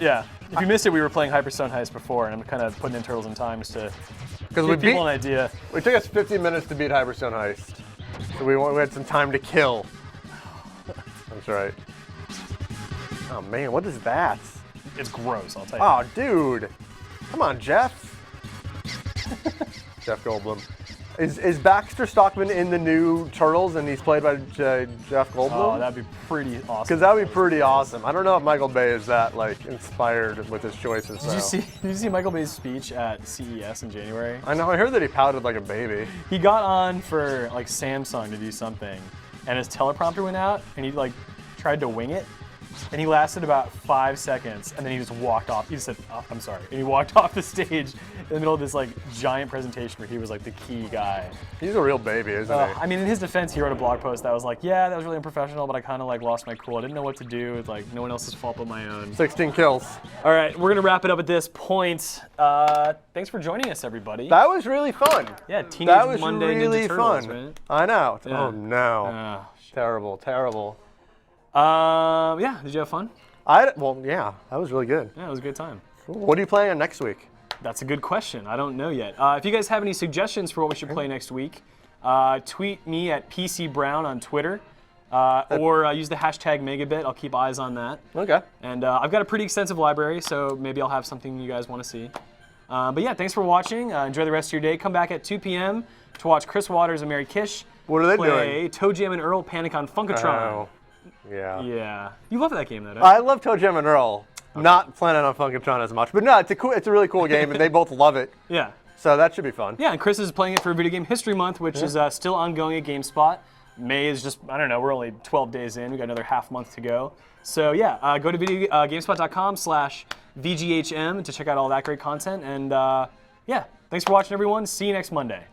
Speaker 1: Yeah. If you missed it, we were playing Hyperstone Heist before, and I'm kind of putting in Turtles in Time just to give people an idea.
Speaker 3: It took us 50 minutes to beat Hyperstone Heist. So we had some time to kill. That's right. Oh man, what is that?
Speaker 1: It's gross, I'll tell you.
Speaker 3: Oh, dude. Come on, Jeff. Jeff Goldblum. Is Baxter Stockman in the new Turtles and he's played by Jeff Goldblum?
Speaker 1: Oh, that'd be pretty awesome.
Speaker 3: Because that'd be pretty awesome. I don't know if Michael Bay is that like inspired with his choices.
Speaker 1: Did you see Michael Bay's speech at CES in January?
Speaker 3: I know. I heard that he pouted like a baby.
Speaker 1: He got on for like Samsung to do something, and his teleprompter went out, and he like tried to wing it, and he lasted about 5 seconds, and then he just walked off. He just said, oh, "I'm sorry," and he walked off the stage in the middle of this like giant presentation where he was like the key guy.
Speaker 3: He's a real baby, isn't he?
Speaker 1: I mean, in his defense, he wrote a blog post that was like, "Yeah, that was really unprofessional, but I kind of like lost my cool. I didn't know what to do. It's like no one else's fault but my own."
Speaker 3: 16 kills.
Speaker 1: All right, we're gonna wrap it up at this point. Thanks for joining us, everybody.
Speaker 3: That was really fun.
Speaker 1: Yeah, Teenage
Speaker 3: that was
Speaker 1: Monday
Speaker 3: really
Speaker 1: Ninja Turtles,
Speaker 3: fun.
Speaker 1: right?
Speaker 3: I know.
Speaker 1: Yeah.
Speaker 3: Oh no. Terrible, terrible.
Speaker 1: Yeah, did you have fun?
Speaker 3: Well, yeah, that was really good.
Speaker 1: Yeah, it was a good time.
Speaker 3: What are you playing on next week?
Speaker 1: That's a good question. I don't know yet. If you guys have any suggestions for what we should play next week, tweet me at PCBrown on Twitter, or use the hashtag Megabit. I'll keep eyes on that.
Speaker 3: Okay.
Speaker 1: And I've got a pretty extensive library, so maybe I'll have something you guys want to see. But yeah, thanks for watching. Enjoy the rest of your day. Come back at 2 p.m. to watch Chris Waters and Mary Kish
Speaker 3: What are they
Speaker 1: play
Speaker 3: doing?
Speaker 1: Toe Jam and Earl Panic on Funkatron.
Speaker 3: Oh, yeah.
Speaker 1: Yeah. You love that game, though, don't you?
Speaker 3: I love Toe Jam and Earl. Okay. Not planning on Funkatron as much, but no, it's a really cool game, and they both love it.
Speaker 1: Yeah.
Speaker 3: So that should be fun.
Speaker 1: Yeah, and Chris is playing it for Video Game History Month, which is still ongoing at GameSpot. May is just, I don't know, we're only 12 days in. We got another half month to go. So yeah, go to GameSpot.com/VGHM to check out all that great content. And yeah, thanks for watching, everyone. See you next Monday.